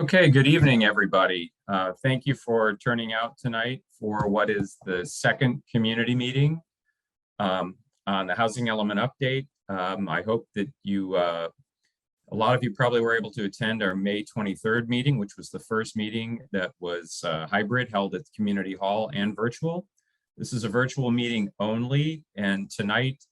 Okay, good evening, everybody. Thank you for turning out tonight for what is the second community meeting on the housing element update. I hope that a lot of you probably were able to attend our May 23rd meeting, which was the first meeting that was hybrid, held at the community hall and virtual. This is a virtual meeting only, and tonight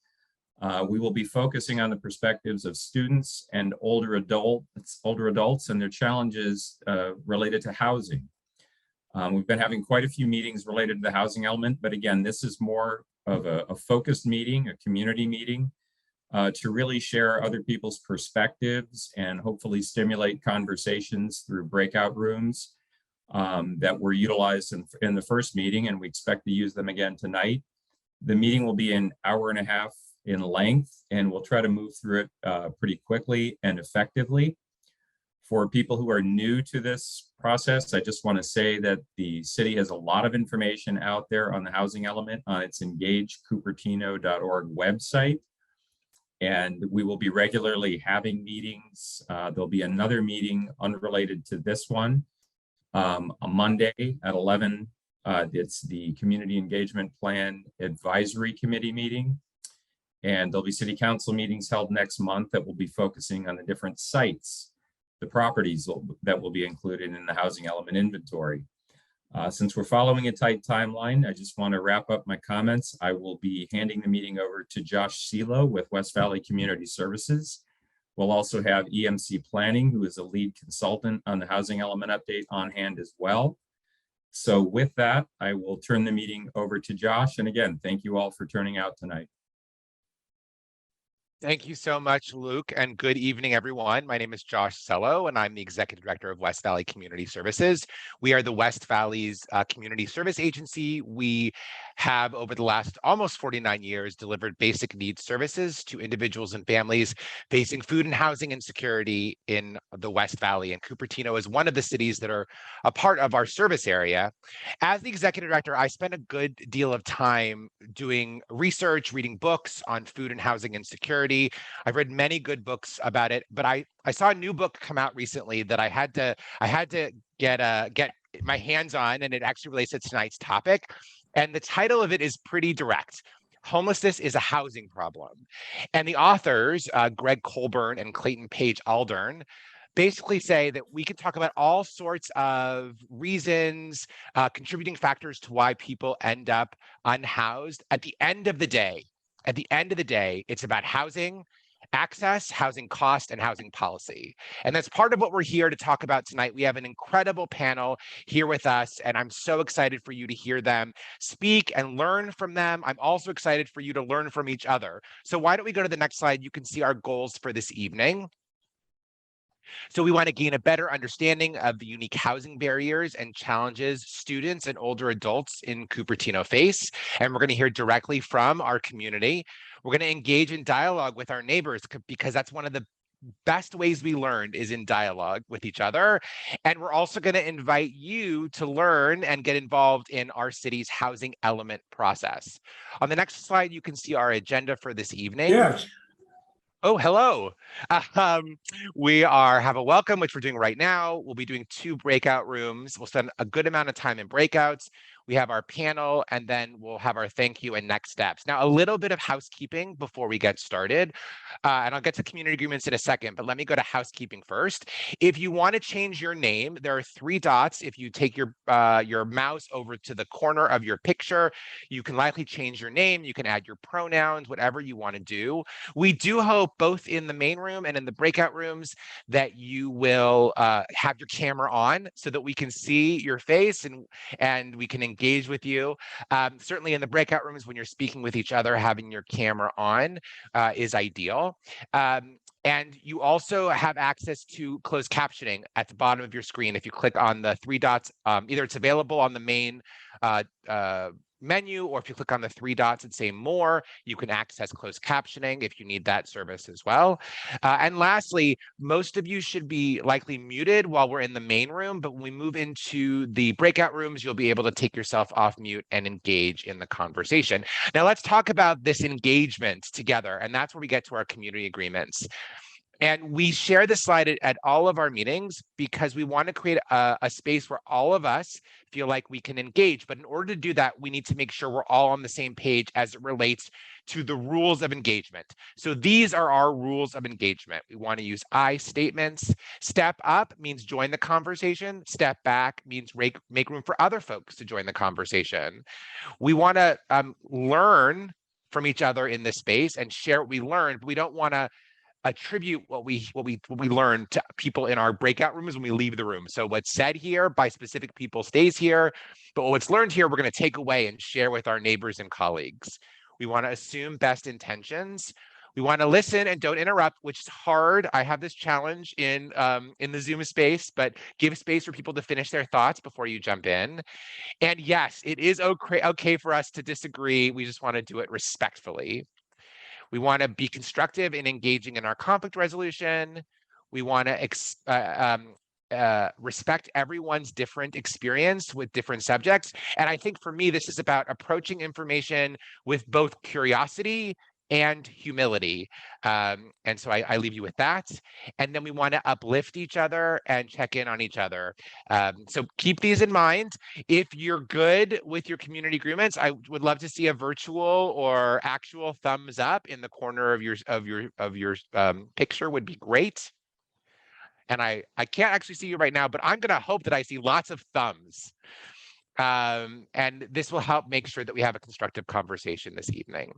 we will be focusing on the perspectives of students and older adults and their challenges related to housing. We've been having quite a few meetings related to the housing element, but again, this is more of a focused meeting, a community meeting, to really share other people's perspectives and hopefully stimulate conversations through breakout rooms that were utilized in the first meeting, and we expect to use them again tonight. The meeting will be an hour and a half in length, and we'll try to move through it pretty quickly and effectively. For people who are new to this process, I just want to say that the city has a lot of information out there on the housing element on its engagecupertino.org website, and we will be regularly having meetings. There'll be another meeting unrelated to this one on Monday at 11. It's the Community Engagement Plan Advisory Committee meeting. And there'll be city council meetings held next month that will be focusing on the different sites, the properties that will be included in the housing element inventory. Since we're following a tight timeline, I just want to wrap up my comments. I will be handing the meeting over to Josh Silo with West Valley Community Services. We'll also have EMC Planning, who is a lead consultant on the housing element update, on hand as well. So with that, I will turn the meeting over to Josh. And again, thank you all for turning out tonight. Thank you so much, Luke, and good evening, everyone. My name is Josh Sello, and I'm the Executive Director of West Valley Community Services. We are the West Valley's community service agency. We have, over the last almost 49 years, delivered basic needs services to individuals and families facing food and housing insecurity in the West Valley. And Cupertino is one of the cities that are a part of our service area. As the Executive Director, I spend a good deal of time doing research, reading books on food and housing insecurity. I've read many good books about it, but I saw a new book come out recently that I had to get my hands on, and it actually relates to tonight's topic. And the title of it is pretty direct. Homelessness is a housing problem. And the authors, Greg Colburn and Clayton Page Aldern, basically say that we can talk about all sorts of reasons, contributing factors to why people end up unhoused. At the end of the day, it's about housing, access, housing cost, and housing policy. And that's part of what we're here to talk about tonight. We have an incredible panel here with us, and I'm so excited for you to hear them speak and learn from them. I'm also excited for you to learn from each other. So why don't we go to the next slide? You can see our goals for this evening. So we want to gain a better understanding of the unique housing barriers and challenges students and older adults in Cupertino face. And we're going to hear directly from our community. We're going to engage in dialogue with our neighbors, because that's one of the best ways we learn is in dialogue with each other. And we're also going to invite you to learn and get involved in our city's housing element process. On the next slide, you can see our agenda for this evening. Yes. Oh, hello. We have a welcome, which we're doing right now. We'll be doing 2 breakout rooms. We'll spend a good amount of time in breakouts. We have our panel, and then we'll have our thank you and next steps. Now, a little bit of housekeeping before we get started, and I'll get to community agreements in a second, but let me go to housekeeping first. If you want to change your name, there are 3 dots. If you take your mouse over to the corner of your picture, you can likely change your name. You can add your pronouns, whatever you want to do. We do hope both in the main room and in the breakout rooms that you will have your camera on so that we can see your face and we can engage with you. Certainly in the breakout rooms, when you're speaking with each other, having your camera on is ideal. And you also have access to closed captioning at the bottom of your screen. If you click on the 3 dots, either it's available on the main menu, or if you click on the 3 dots and say more, you can access closed captioning if you need that service as well. And lastly, most of you should be likely muted while we're in the main room, but when we move into the breakout rooms, you'll be able to take yourself off mute and engage in the conversation. Now let's talk about this engagement together, and that's where we get to our community agreements. And we share this slide at all of our meetings because we want to create a space where all of us feel like we can engage. But in order to do that, we need to make sure we're all on the same page as it relates to the rules of engagement. So these are our rules of engagement. We want to use I statements. Step up means join the conversation. Step back means make room for other folks to join the conversation. We want to learn from each other in this space and share what we learned, but we don't want to attribute what we learn to people in our breakout rooms when we leave the room. So what's said here by specific people stays here, but what's learned here, we're going to take away and share with our neighbors and colleagues. We want to assume best intentions. We want to listen and don't interrupt, which is hard. I have this challenge in the Zoom space, but give space for people to finish their thoughts before you jump in. And yes, it is okay for us to disagree. We just want to do it respectfully. We want to be constructive in engaging in our conflict resolution. We want to respect everyone's different experience with different subjects. And I think for me, this is about approaching information with both curiosity and humility. And so I leave you with that. And then we want to uplift each other and check in on each other. So keep these in mind. If you're good with your community agreements, I would love to see a virtual or actual thumbs up in the corner of your picture would be great. And I can't actually see you right now, but I'm going to hope that I see lots of thumbs. And this will help make sure that we have a constructive conversation this evening.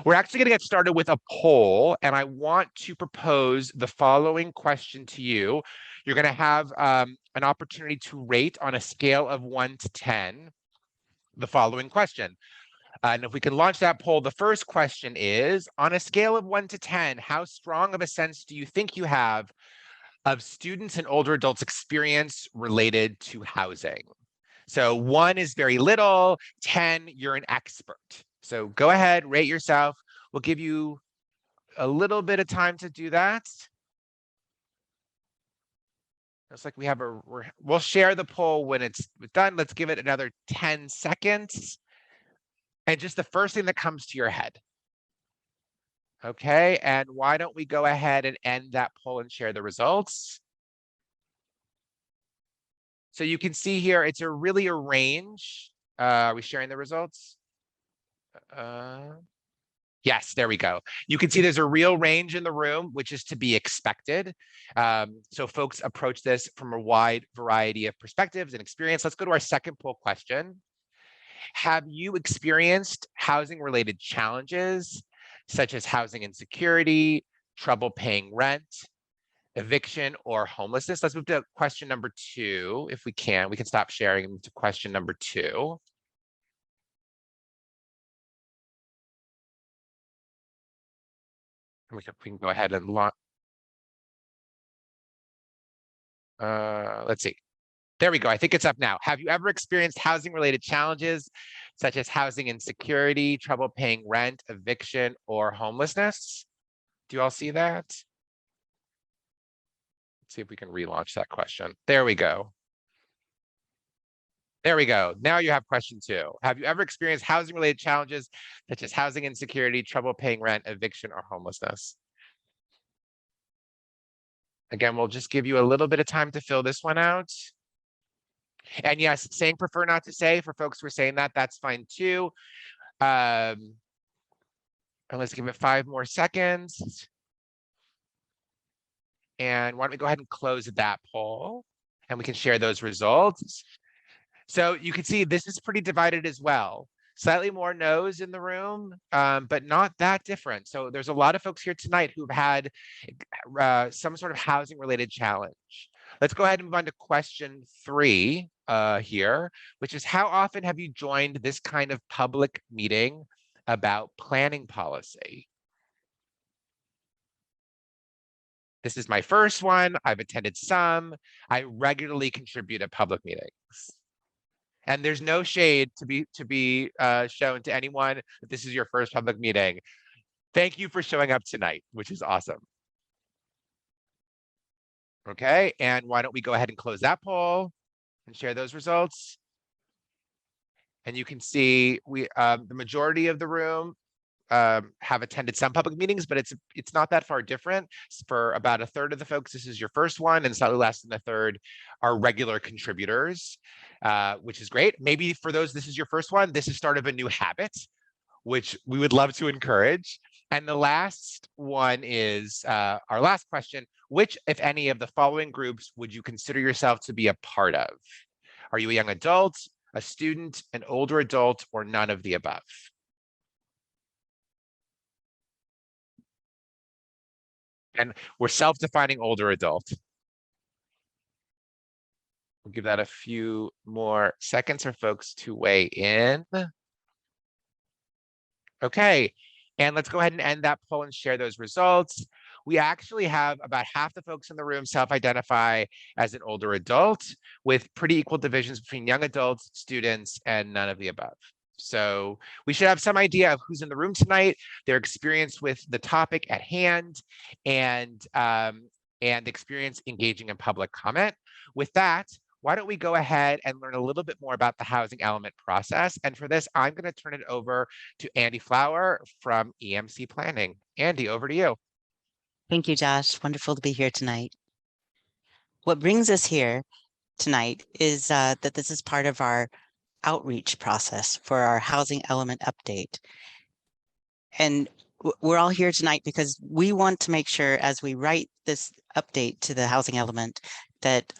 We're actually going to get started with a poll, and I want to propose the following question to you. You're going to have an opportunity to rate on a scale of 1 to 10 the following question. And if we can launch that poll, the first question is, on a scale of 1 to 10, how strong of a sense do you think you have of students and older adults' experience related to housing? So 1 is very little, 10, you're an expert. So go ahead, rate yourself. We'll give you a little bit of time to do that. Looks like we have we'll share the poll when it's done. Let's give it another 10 seconds. And just the first thing that comes to your head. Okay, and why don't we go ahead and end that poll and share the results? So you can see here, it's really a range. Are we sharing the results? Yes, there we go. You can see there's a real range in the room, which is to be expected. So folks approach this from a wide variety of perspectives and experience. Let's go to our second poll question. Have you experienced housing-related challenges, such as housing insecurity, trouble paying rent, eviction, or homelessness? Let's move to question number 2, if we can. We can stop sharing and move to question number 2. We can go ahead and launch. Let's see. There we go. I think it's up now. Have you ever experienced housing-related challenges, such as housing insecurity, trouble paying rent, eviction, or homelessness? Do you all see that? Let's see if we can relaunch that question. There we go. There we go. Now you have question 2. Have you ever experienced housing-related challenges, such as housing insecurity, trouble paying rent, eviction, or homelessness? Again, we'll just give you a little bit of time to fill this one out. And yes, saying prefer not to say for folks who are saying that, that's fine too. And let's give it 5 more seconds. And why don't we go ahead and close that poll and we can share those results. So you can see this is pretty divided as well. Slightly more no's in the room, but not that different. So there's a lot of folks here tonight who've had some sort of housing related challenge. Let's go ahead and move on to question 3 here, which is how often have you joined this kind of public meeting about planning policy? This is my first one. I've attended some. I regularly contribute at public meetings. And there's no shade to be shown to anyone if this is your first public meeting. Thank you for showing up tonight, which is awesome. Okay, and why don't we go ahead and close that poll and share those results? And you can see the majority of the room have attended some public meetings, but it's not that far different. For about a third of the folks, this is your first one, and slightly less than a third are regular contributors, which is great. Maybe for those, this is your first one. This is start of a new habit, which we would love to encourage. And the last one is our last question: which, if any, of the following groups would you consider yourself to be a part of? Are you a young adult, a student, an older adult, or none of the above? And we're self-defining older adult. We'll give that a few more seconds for folks to weigh in. Okay, and let's go ahead and end that poll and share those results. We actually have about half the folks in the room self-identify as an older adult, with pretty equal divisions between young adults, students, and none of the above. So we should have some idea of who's in the room tonight, their experience with the topic at hand, and experience engaging in public comment. With that, why don't we go ahead and learn a little bit more about the housing element process? And for this, I'm going to turn it over to Andy Flower from EMC Planning. Andy, over to you. Thank you, Josh. Wonderful to be here tonight. What brings us here tonight is that this is part of our outreach process for our housing element update. And we're all here tonight because we want to make sure, as we write this update to the housing element, that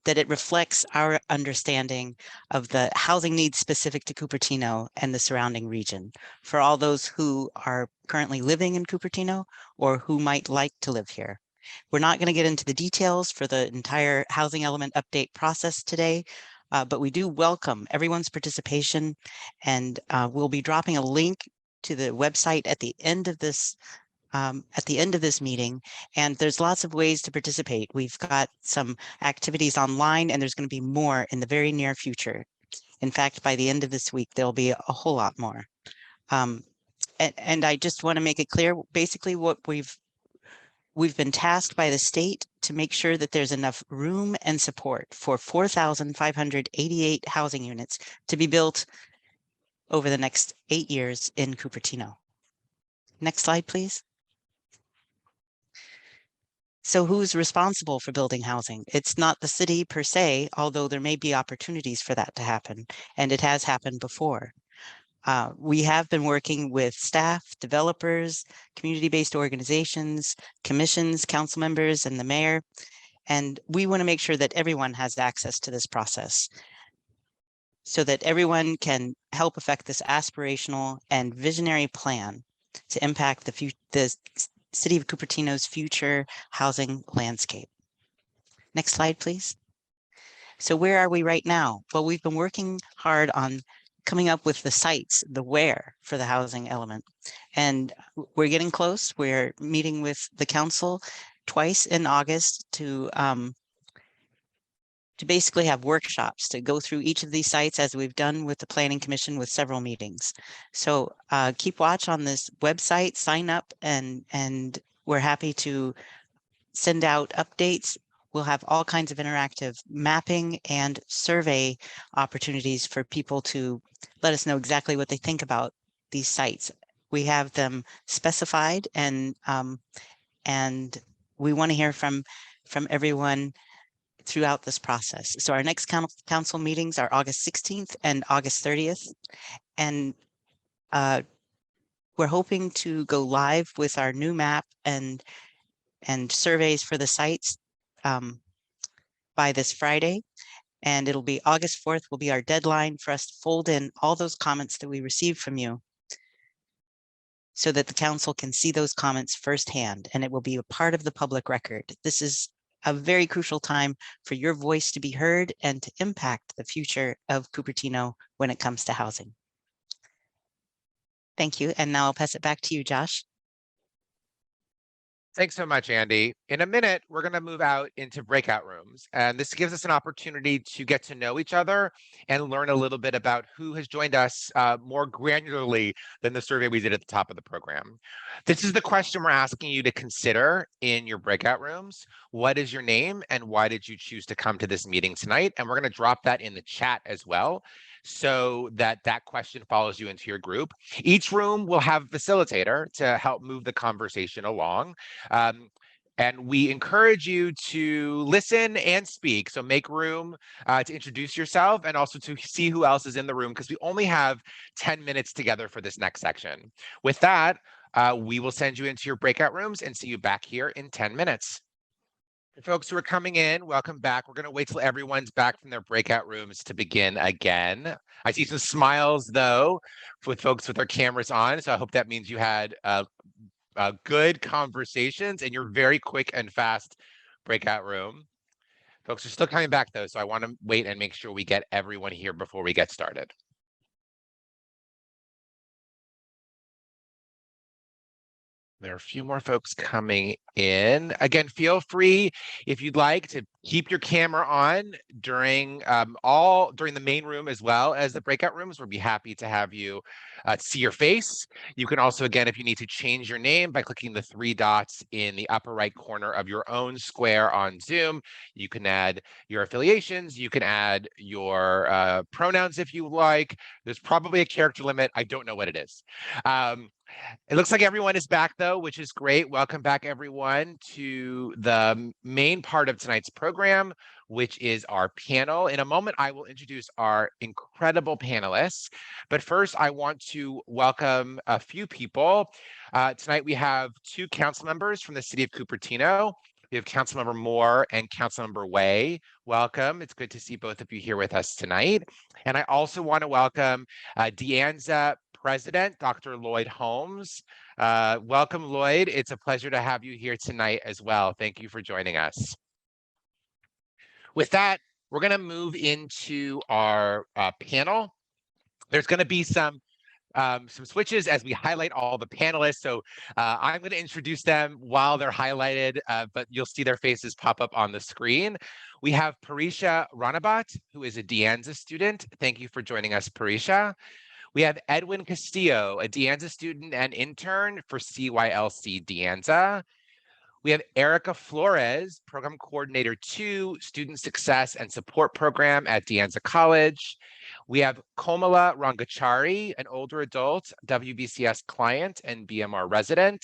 it reflects our understanding of the housing needs specific to Cupertino and the surrounding region for all those who are currently living in Cupertino or who might like to live here. We're not going to get into the details for the entire housing element update process today, but we do welcome everyone's participation, and we'll be dropping a link to the website at the end of this meeting, and there's lots of ways to participate. We've got some activities online, and there's going to be more in the very near future. In fact, by the end of this week, there'll be a whole lot more. And I just want to make it clear, basically what we've been tasked by the state to make sure that there's enough room and support for 4,588 housing units to be built over the next 8 years in Cupertino. Next slide, please. So who's responsible for building housing? It's not the city per se, although there may be opportunities for that to happen, and it has happened before. We have been working with staff, developers, community-based organizations, commissions, council members, and the mayor, and we want to make sure that everyone has access to this process so that everyone can help affect this aspirational and visionary plan to impact the City of Cupertino's future housing landscape. Next slide, please. So where are we right now? Well, we've been working hard on coming up with the sites, the where for the housing element. And we're getting close. We're meeting with the council twice in August to basically have workshops to go through each of these sites, as we've done with the Planning Commission with several meetings. So keep watch on this website, sign up, and we're happy to send out updates. We'll have all kinds of interactive mapping and survey opportunities for people to let us know exactly what they think about these sites. We have them specified, and we want to hear from everyone throughout this process. So our next council meetings are August 16th and August 30th. And we're hoping to go live with our new map and surveys for the sites by this Friday. And it'll be August 4th will be our deadline for us to fold in all those comments that we received from you so that the council can see those comments firsthand, and it will be a part of the public record. This is a very crucial time for your voice to be heard and to impact the future of Cupertino when it comes to housing. Thank you. And now I'll pass it back to you, Josh. Thanks so much, Andy. In a minute, we're going to move out into breakout rooms, and this gives us an opportunity to get to know each other and learn a little bit about who has joined us more granularly than the survey we did at the top of the program. This is the question we're asking you to consider in your breakout rooms. What is your name and why did you choose to come to this meeting tonight? And we're going to drop that in the chat as well. so that that question follows you into your group. Each room will have a facilitator to help move the conversation along. And we encourage you to listen and speak. So make room to introduce yourself and also to see who else is in the room, because we only have 10 minutes together for this next section. With that, we will send you into your breakout rooms and see you back here in 10 minutes. For folks who are coming in, welcome back. We're going to wait till everyone's back from their breakout rooms to begin again. I see some smiles, though, with folks with their cameras on. So I hope that means you had good conversations in your very quick and fast breakout room. Folks are still coming back, though, so I want to wait and make sure we get everyone here before we get started. There are a few more folks coming in. Again, feel free, if you'd like, to keep your camera on during during the main room as well as the breakout rooms. We'll be happy to have you see your face. You can also, again, if you need to change your name by clicking the 3 dots in the upper right corner of your own square on Zoom. You can add your affiliations. You can add your pronouns if you like. There's probably a character limit. I don't know what it is. It looks like everyone is back, though, which is great. Welcome back, everyone, to the main part of tonight's program, which is our panel. In a moment, I will introduce our incredible panelists. But first, I want to welcome a few people. Tonight, we have 2 council members from the City of Cupertino. We have Councilmember Moore and Councilmember Way. Welcome. It's good to see both of you here with us tonight. And I also want to welcome DeAnza President, Dr. Lloyd Holmes. Welcome, Lloyd. It's a pleasure to have you here tonight as well. Thank you for joining us. With that, we're going to move into our panel. There's going to be some switches as we highlight all the panelists. So I'm going to introduce them while they're highlighted, but you'll see their faces pop up on the screen. We have Parisha Ranabat, who is a DeAnza student. Thank you for joining us, Parisha. We have Edwin Castillo, a DeAnza student and intern for CYLC DeAnza. We have Erica Flores, Program Coordinator 2, Student Success and Support Program at DeAnza College. We have Komala Rangachari, an older adult WBCS client and BMR resident,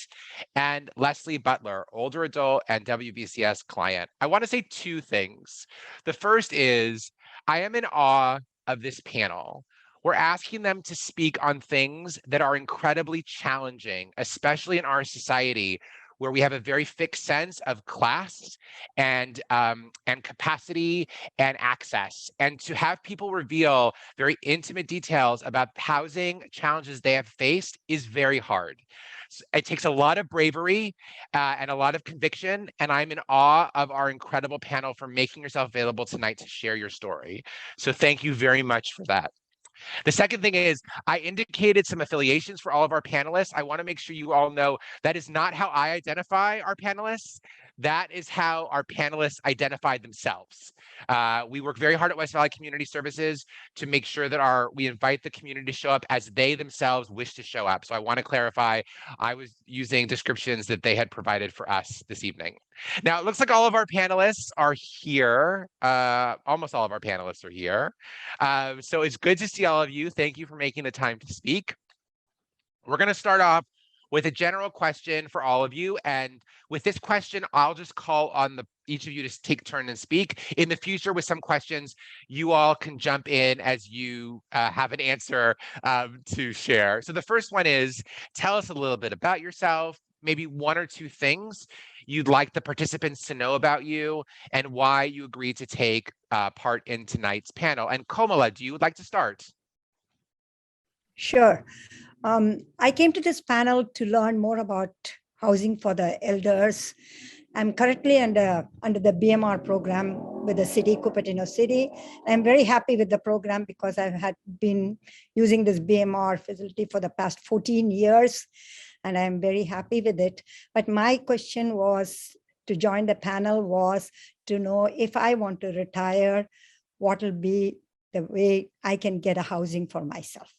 and Leslie Butler, older adult and WBCS client. I want to say 2 things. The first is I am in awe of this panel. We're asking them to speak on things that are incredibly challenging, especially in our society, where we have a very fixed sense of class and capacity and access. And to have people reveal very intimate details about housing challenges they have faced is very hard. It takes a lot of bravery and a lot of conviction, and I'm in awe of our incredible panel for making yourself available tonight to share your story. So thank you very much for that. The second thing is I indicated some affiliations for all of our panelists. I want to make sure you all know that is not how I identify our panelists. That is how our panelists identify themselves. We work very hard at West Valley Community Services to make sure that we invite the community to show up as they themselves wish to show up. So I want to clarify, I was using descriptions that they had provided for us this evening. Now, it looks like all of our panelists are here. Almost all of our panelists are here. So it's good to see all of you. Thank you for making the time to speak. We're going to start off with a general question for all of you. And with this question, I'll just call on each of you to take turn and speak. In the future, with some questions, you all can jump in as you have an answer to share. So the first one is, tell us a little bit about yourself, maybe 1 or 2 things you'd like the participants to know about you and why you agreed to take part in tonight's panel. And Komala, do you like to start? Sure. I came to this panel to learn more about housing for the elders. I'm currently under the BMR program with the city, Cupertino City. I'm very happy with the program because I've been using this BMR facility for the past 14 years, and I'm very happy with it. But my question was to join the panel was to know if I want to retire, what will be the way I can get a housing for myself.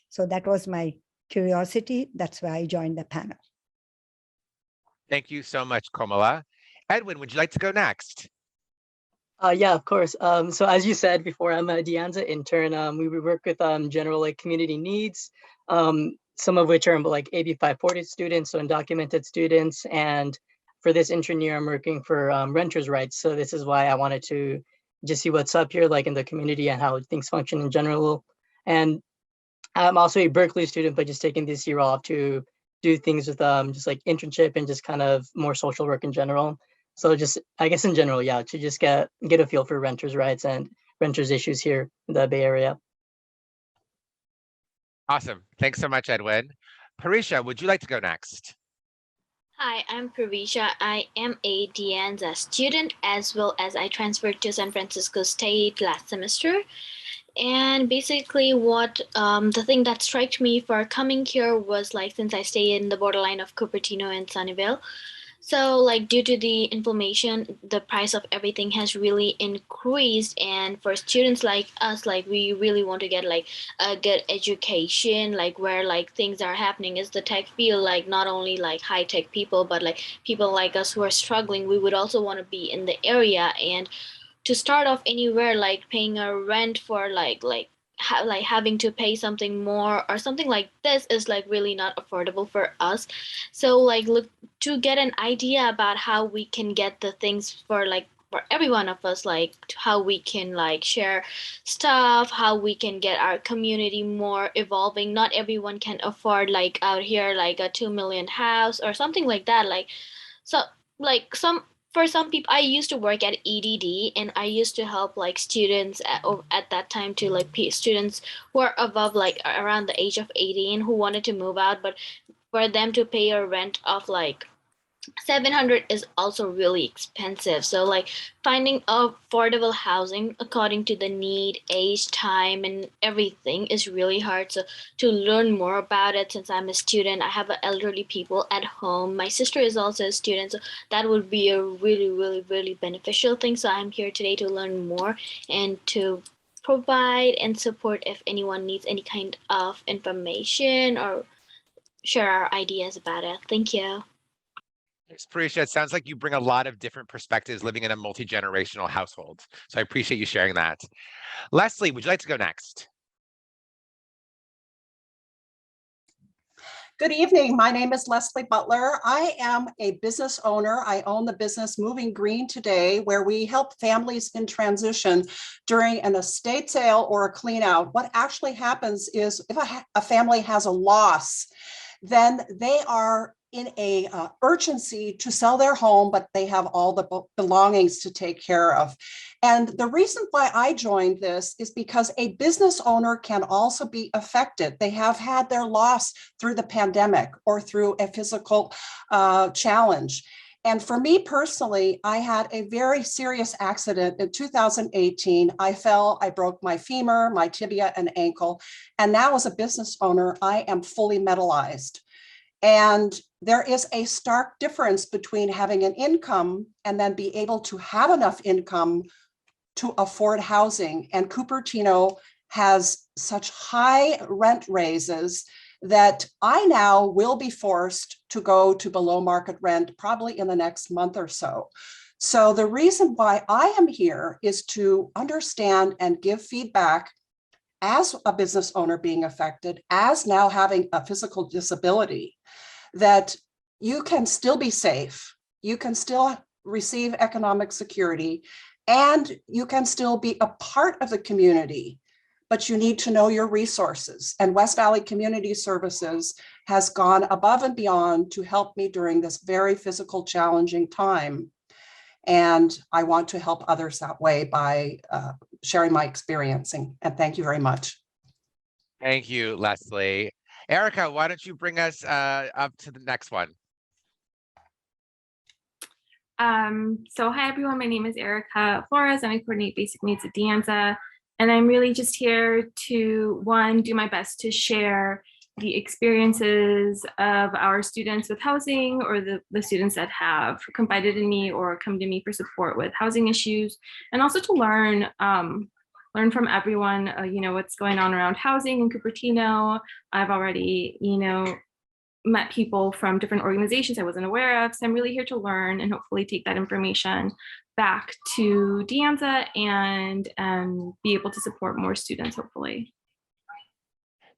So that was my curiosity. That's why I joined the panel. Thank you so much, Komala. Edwin, would you like to go next? Yeah, of course. So as you said before, I'm a De Anza intern. We work with general like community needs, some of which are like AB 540 students, so undocumented students. And for this intern year, I'm working for renters' rights. So this is why I wanted to just see what's up here, like in the community and how things function in general. And I'm also a Berkeley student, but just taking this year off to do things with just like internship and just kind of more social work in general. So just I guess in general, yeah, to just get a feel for renters' rights and renters' issues here in the Bay Area. Awesome. Thanks so much, Edwin. Parisha, would you like to go next? Hi, I'm Pravisha. I am a De Anza student as well as I transferred to San Francisco State last semester. And basically what the thing that struck me for coming here was like since I stay in the borderline of Cupertino and Sunnyvale. So like due to the inflammation, the price of everything has really increased. And for students like us, like we really want to get like a good education, like where like things are happening is the tech field, like not only like high tech people, but like people like us who are struggling, we would also want to be in the area. And to start off anywhere, like paying a rent for like having to pay something more or something like this is like really not affordable for us. So like look to get an idea about how we can get the things for like for every one of us, like how we can like share stuff, how we can get our community more evolving. Not everyone can afford like out here like a 2 million house or something like that. Like so like some for some people, I used to work at EDD and I used to help like students at that time to like students who are above like around the age of 18 who wanted to move out, but for them to pay a rent of like 700 is also really expensive. So like finding affordable housing according to the need, age, time, and everything is really hard. So to learn more about it, since I'm a student, I have elderly people at home. My sister is also a student, so that would be a really, really, really beneficial thing. So I'm here today to learn more and to provide and support if anyone needs any kind of information or share our ideas about it. Thank you. Thanks, Parisha. It sounds like you bring a lot of different perspectives living in a multi-generational household. So I appreciate you sharing that. Leslie, would you like to go next? Good evening. My name is Leslie Butler. I am a business owner. I own the business Moving Green Today, where we help families in transition during an estate sale or a clean out. What actually happens is if a family has a loss, then they are in a urgency to sell their home, but they have all the belongings to take care of. And the reason why I joined this is because a business owner can also be affected. They have had their loss through the pandemic or through a physical challenge. And for me personally, I had a very serious accident in 2018. I fell, I broke my femur, my tibia, and ankle. And now as a business owner, I am fully metallized. And there is a stark difference between having an income and then be able to have enough income to afford housing. And Cupertino has such high rent raises that I now will be forced to go to below market rent probably in the next month or so. So the reason why I am here is to understand and give feedback as a business owner being affected, as now having a physical disability, that you can still be safe, you can still receive economic security, and you can still be a part of the community, but you need to know your resources. And West Valley Community Services has gone above and beyond to help me during this very physical, challenging time. And I want to help others that way by sharing my experiencing. And thank you very much. Thank you, Leslie. Erica, why don't you bring us up to the next one? So hi everyone, my name is Erica Flores and I coordinate basic needs at De Anza. And I'm really just here to, one, do my best to share the experiences of our students with housing or the students that have confided in me or come to me for support with housing issues, and also to learn from everyone, what's going on around housing in Cupertino. I've already, met people from different organizations I wasn't aware of. So I'm really here to learn and hopefully take that information back to De Anza and be able to support more students, hopefully.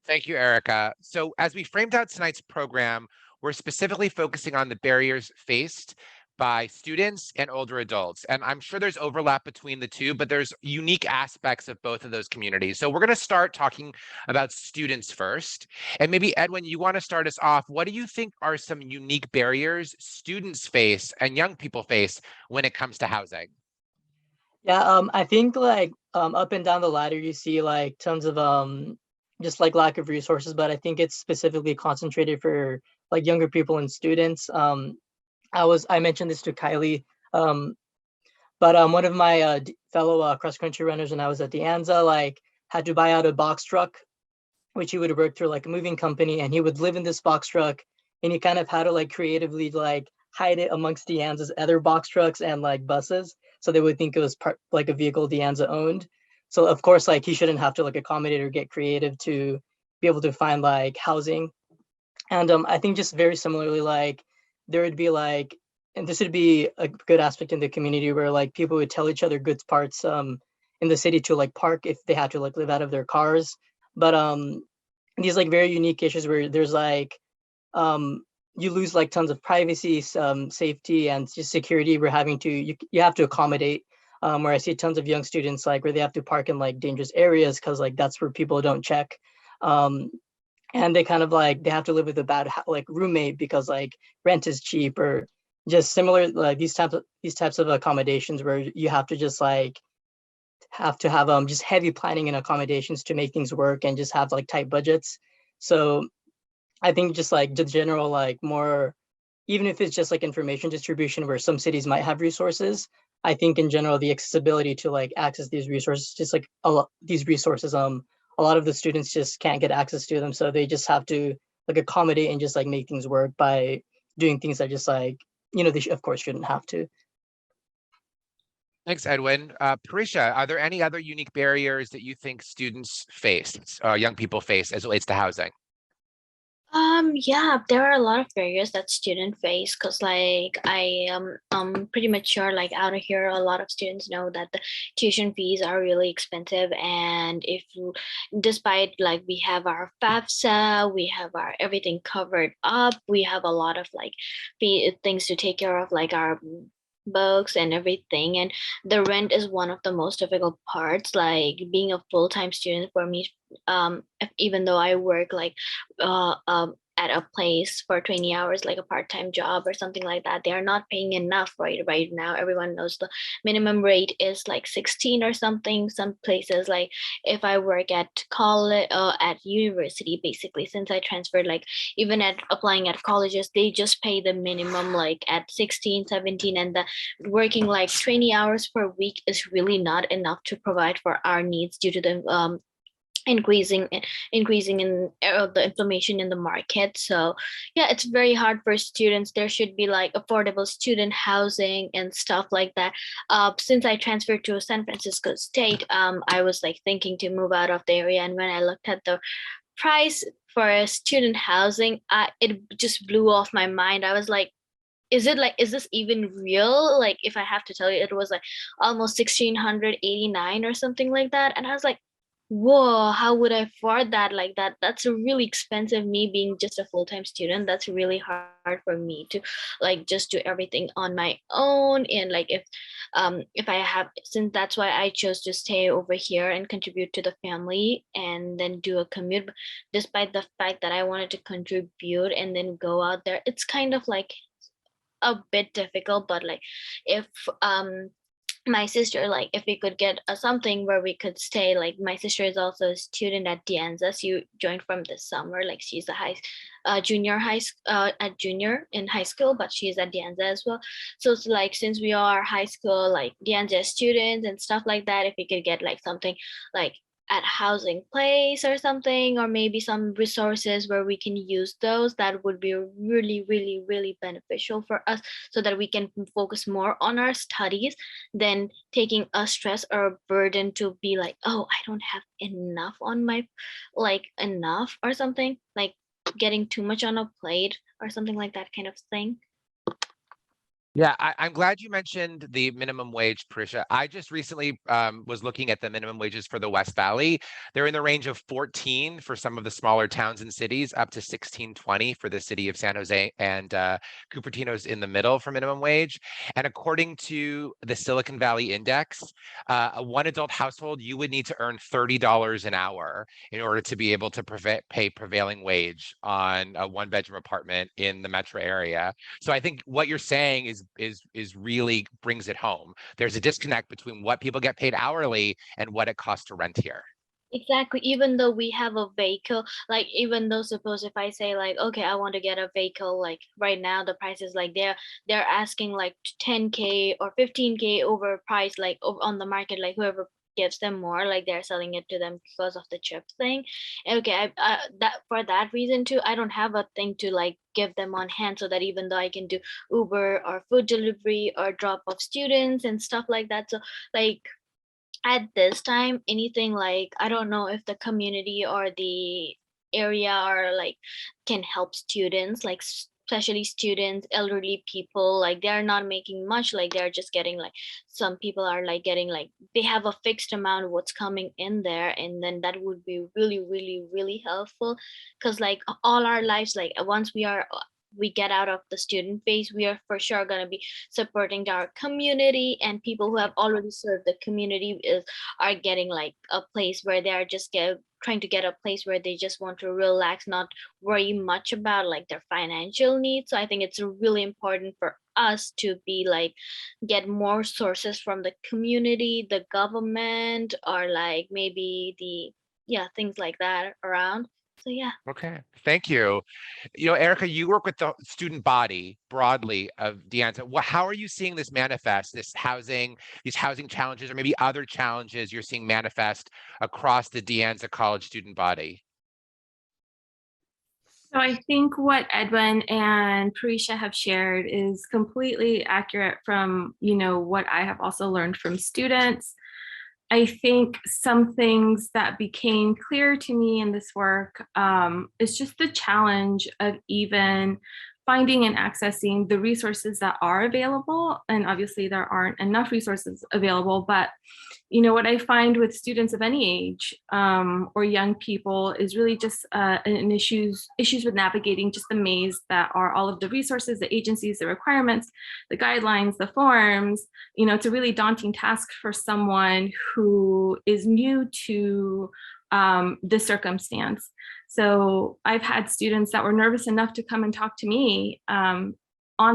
Thank you, Erica. So as we framed out tonight's program, we're specifically focusing on the barriers faced by students and older adults. And I'm sure there's overlap between the two, but there's unique aspects of both of those communities. So we're going to start talking about students first. And maybe Edwin, you want to start us off. What do you think are some unique barriers students face and young people face when it comes to housing? Yeah, I think like up and down the ladder, you see like tons of just like lack of resources, but I think it's specifically concentrated for like younger people and students. I mentioned this to Kylie, but one of my fellow cross country runners when I was at De Anza like had to buy out a box truck, which he would work through like a moving company, and he would live in this box truck, and he kind of had to like creatively like hide it amongst De Anza's other box trucks and like buses, so they would think it was part like a vehicle De Anza owned. So of course, like he shouldn't have to like accommodate or get creative to be able to find like housing. And I think just very similarly, like there would be like, and this would be a good aspect in the community where like people would tell each other good parts in the city to like park if they have to like live out of their cars. But these like very unique issues where there's like you lose like tons of privacy, safety, and just security. We're having to you have to accommodate. Where I see tons of young students like where they have to park in like dangerous areas because like that's where people don't check. And they kind of like they have to live with a bad like roommate because like rent is cheap, or just similar like these types of accommodations where you have to just like have to have just heavy planning and accommodations to make things work and just have like tight budgets. So I think just like the general like more, even if it's just like information distribution where some cities might have resources, I think in general the accessibility to like access these resources, just like these resources, a lot of the students just can't get access to them, so they just have to like accommodate and just like make things work by doing things that just like they of course shouldn't have to. Thanks, Edwin. Parisha, are there any other unique barriers that you think students face, young people face as it relates to housing? Yeah, there are a lot of barriers that students face because like I am pretty much sure like out of here a lot of students know that the tuition fees are really expensive, and if you despite like we have our FAFSA, we have our everything covered up, we have a lot of like things to take care of like our books and everything, and the rent is one of the most difficult parts, like being a full-time student for me. Even though I work like at a place for 20 hours like a part-time job or something like that, they are not paying enough right now. Everyone knows the minimum rate is like 16 or something. Some places, like if I work at college at university, basically since I transferred, like even at applying at colleges, they just pay the minimum like at 16, 17, and the working like 20 hours per week is really not enough to provide for our needs due to the increasing in the inflammation in the market. So yeah, it's very hard for students. There should be like affordable student housing and stuff like that. Since I transferred to San Francisco State, I was like thinking to move out of the area, and when I looked at the price for a student housing, it just blew off my mind. I was like, is this even real? Like if I have to tell you, it was like almost 1689 or something like that, and I was like, whoa, how would I afford that? Like that's a really expensive. Me being just a full-time student, that's really hard for me to like just do everything on my own. And like if I have, since that's why I chose to stay over here and contribute to the family and then do a commute, despite the fact that I wanted to contribute and then go out there, it's kind of like a bit difficult. But like if my sister, like if we could get something where we could stay, like my sister is also a student at De Anza. She joined from this summer, like she's a junior junior in high school, but she's at De Anza as well. So it's like since we are high school like De Anza students and stuff like that, if we could get like something like at housing place or something, or maybe some resources where we can use those, that would be really beneficial for us, so that we can focus more on our studies than taking a stress or a burden to be like, oh, I don't have enough on my like enough or something. Like getting too much on a plate or something like that kind of thing. Yeah, I'm glad you mentioned the minimum wage, Parisha. I just recently was looking at the minimum wages for the West Valley. They're in the range of 14 for some of the smaller towns and cities, up to 16.20 for the city of San Jose, and Cupertino's in the middle for minimum wage. And according to the Silicon Valley Index, a one adult household, you would need to earn $30 an hour in order to be able to pay prevailing wage on a one-bedroom apartment in the metro area. So I think what you're saying is really brings it home. There's a disconnect between what people get paid hourly and what it costs to rent here. Exactly. Even though we have a vehicle, like even though suppose if I say like, okay, I want to get a vehicle, like right now the price is like they're asking like 10K or 15K over price, like on the market, like whoever gives them more, like they're selling it to them because of the chip thing. Okay, that for that reason too, I don't have a thing to like give them on hand, so that even though I can do Uber or food delivery or drop off students and stuff like that. So like at this time, anything like I don't know if the community or the area or like can help students, like especially students, elderly people, like they're not making much, like they're just getting like some people are like getting like they have a fixed amount of what's coming in there, and then that would be really really really helpful, because like all our lives, like once we get out of the student phase, we are for sure going to be supporting our community, and people who have already served the community are getting like a place where they are just trying to get a place where they just want to relax, not worry much about like their financial needs. So I think it's really important for us to be like get more sources from the community, the government, or like maybe things like that around. So yeah. Okay, thank you. You know, Erica, you work with the student body broadly of De Anza. How are you seeing this manifest, these housing challenges, or maybe other challenges you're seeing manifest across the De Anza College student body? So I think what Edwin and Parisha have shared is completely accurate from, what I have also learned from students. I think some things that became clear to me in this work is just the challenge of even finding and accessing the resources that are available. And obviously there aren't enough resources available, but what I find with students of any age or young people is really just issues with navigating just the maze that are all of the resources, the agencies, the requirements, the guidelines, the forms. It's a really daunting task for someone who is new to this circumstance. So I've had students that were nervous enough to come and talk to me on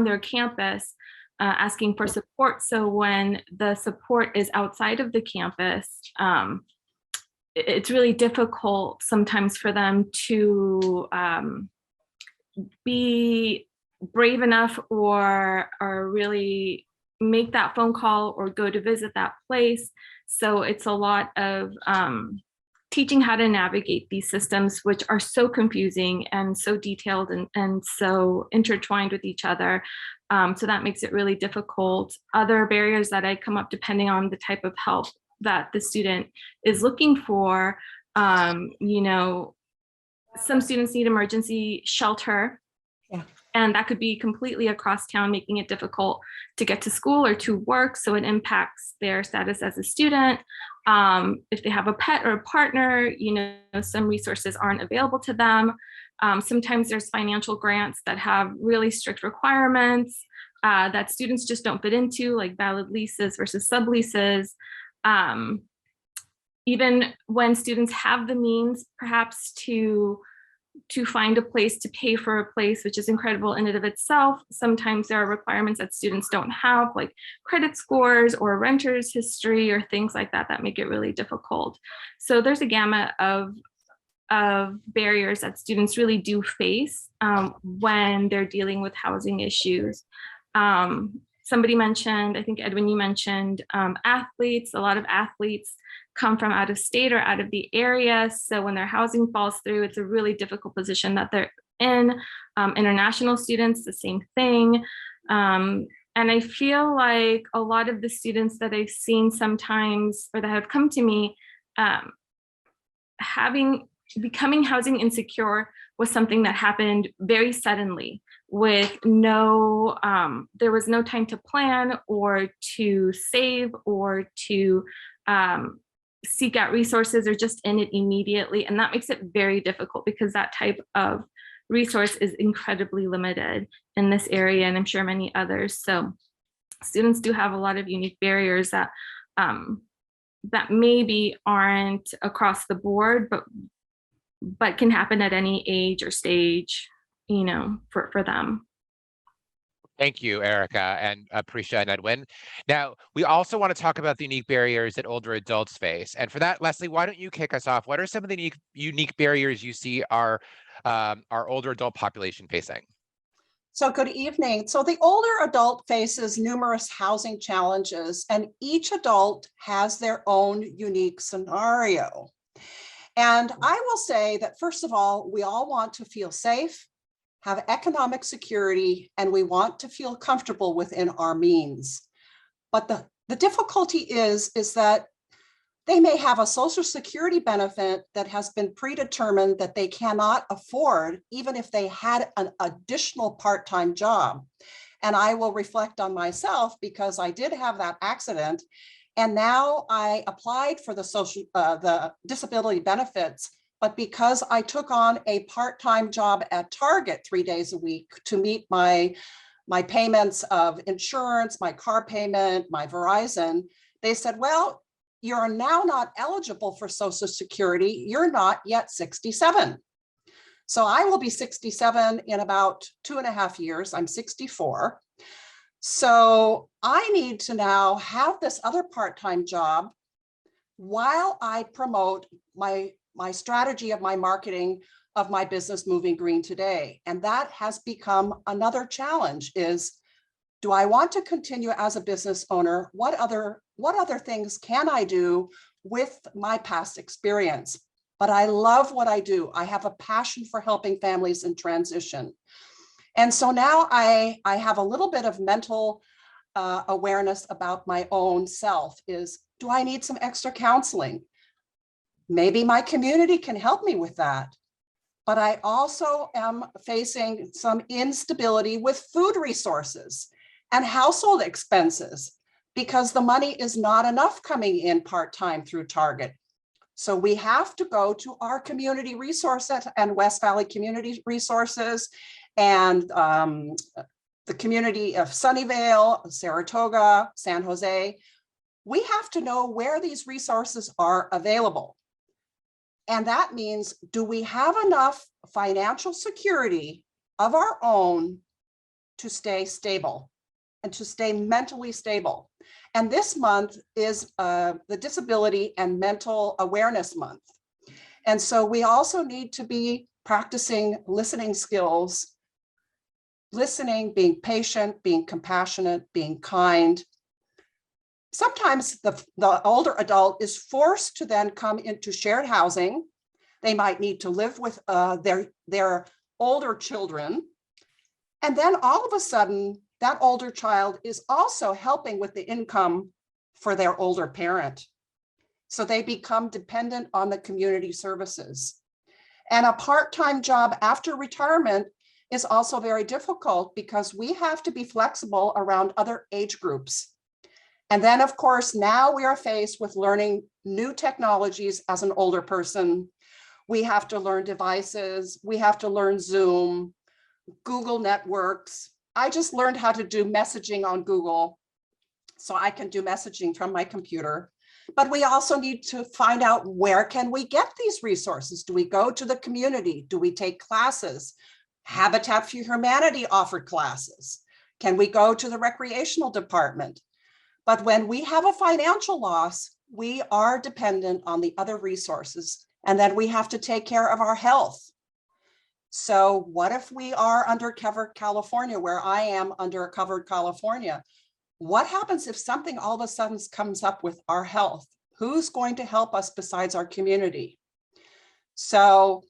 their campus asking for support. So when the support is outside of the campus, it's really difficult sometimes for them to be brave enough or really make that phone call or go to visit that place. So it's a lot of teaching how to navigate these systems, which are so confusing and so detailed and so intertwined with each other. So that makes it really difficult. Other barriers that I come up depending on the type of help that the student is looking for. Some students need emergency shelter. Yeah. And that could be completely across town, making it difficult to get to school or to work. So it impacts their status as a student. If they have a pet or a partner, some resources aren't available to them. Sometimes there's financial grants that have really strict requirements that students just don't fit into, like valid leases versus subleases. Even when students have the means, perhaps to find a place to pay for a place, which is incredible in and of itself. Sometimes there are requirements that students don't have, like credit scores or renter's history or things like that make it really difficult. So there's a gamut of barriers that students really do face when they're dealing with housing issues. Somebody mentioned, I think Edwin, you mentioned athletes. A lot of athletes come from out of state or out of the area. So when their housing falls through, it's a really difficult position that they're in. International students, the same thing. And I feel like a lot of the students that I've seen sometimes or that have come to me having becoming housing insecure was something that happened very suddenly with no, there was no time to plan or to save or to seek out resources or just in it immediately. And that makes it very difficult because that type of resource is incredibly limited in this area, and I'm sure many others. So students do have a lot of unique barriers that that maybe aren't across the board, but can happen at any age or stage, you know, for them. Thank you, Erica and Prisha and Edwin. Now, we also want to talk about the unique barriers that older adults face. And for that, Leslie, why don't you kick us off? What are some of the unique barriers you see our older adult population facing? So good evening. So the older adult faces numerous housing challenges, and each adult has their own unique scenario. And I will say that, first of all, we all want to feel safe, have economic security, and we want to feel comfortable within our means. But the difficulty is that they may have a Social Security benefit that has been predetermined that they cannot afford, even if they had an additional part-time job. And I will reflect on myself because I did have that accident. And now I applied for the disability benefits, but because I took on a part-time job at Target 3 days a week to meet my payments of insurance, my car payment, my Verizon, they said, well, you're now not eligible for Social Security. You're not yet 67. So I will be 67 in about 2.5 years. I'm 64. So I need to now have this other part-time job while I promote my strategy of my marketing of my business Moving Green today. And that has become another challenge is, do I want to continue as a business owner? What other things can I do with my past experience? But I love what I do. I have a passion for helping families in transition. And so now I have a little bit of mental awareness about my own self is, do I need some extra counseling? Maybe my community can help me with that. But I also am facing some instability with food resources and household expenses because the money is not enough coming in part-time through Target. So we have to go to our community resources and West Valley Community Resources and the community of Sunnyvale, Saratoga, San Jose. We have to know where these resources are available. And that means, do we have enough financial security of our own to stay stable and to stay mentally stable? And this month is the Disability and Mental Awareness Month. And so we also need to be practicing listening skills, listening, being patient, being compassionate, being kind. Sometimes the older adult is forced to then come into shared housing. They might need to live with their older children. And then all of a sudden, that older child is also helping with the income for their older parent. So they become dependent on the community services. And a part-time job after retirement is also very difficult because we have to be flexible around other age groups. And then, of course, now we are faced with learning new technologies as an older person. We have to learn devices. We have to learn Zoom, Google networks. I just learned how to do messaging on Google, so I can do messaging from my computer. But we also need to find out, where can we get these resources? Do we go to the community? Do we take classes? Habitat for Humanity offered classes. Can we go to the recreational department? But when we have a financial loss, we are dependent on the other resources, and then we have to take care of our health. So what if we are undercovered California, where I am undercovered California? What happens if something all of a sudden comes up with our health? Who's going to help us besides our community? So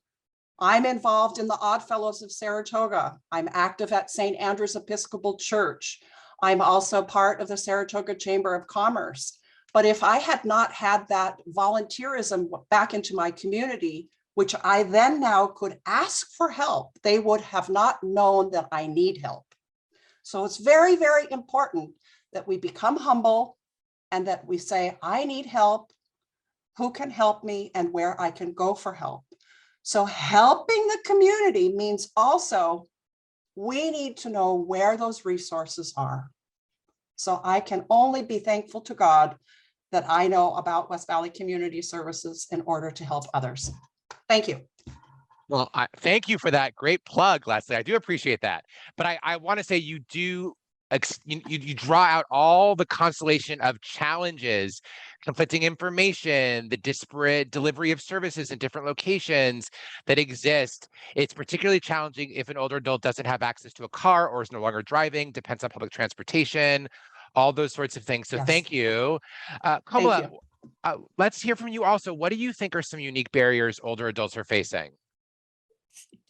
I'm involved in the Odd Fellows of Saratoga. I'm active at St. Andrew's Episcopal Church. I'm also part of the Saratoga Chamber of Commerce. But if I had not had that volunteerism back into my community, which I then now could ask for help, they would have not known that I need help. So it's very, very important that we become humble and that we say, I need help, who can help me, and where I can go for help. So helping the community means also we need to know where those resources are. So I can only be thankful to God that I know about West Valley Community Services in order to help others. Thank you. Well, thank you for that great plug, Leslie. I do appreciate that. But I want to say you do, you draw out all the constellation of challenges, conflicting information, the disparate delivery of services in different locations that exist. It's particularly challenging if an older adult doesn't have access to a car or is no longer driving, depends on public transportation, all those sorts of things. So Yes. thank you. Kamala, let's hear from you also. What do you think are some unique barriers older adults are facing?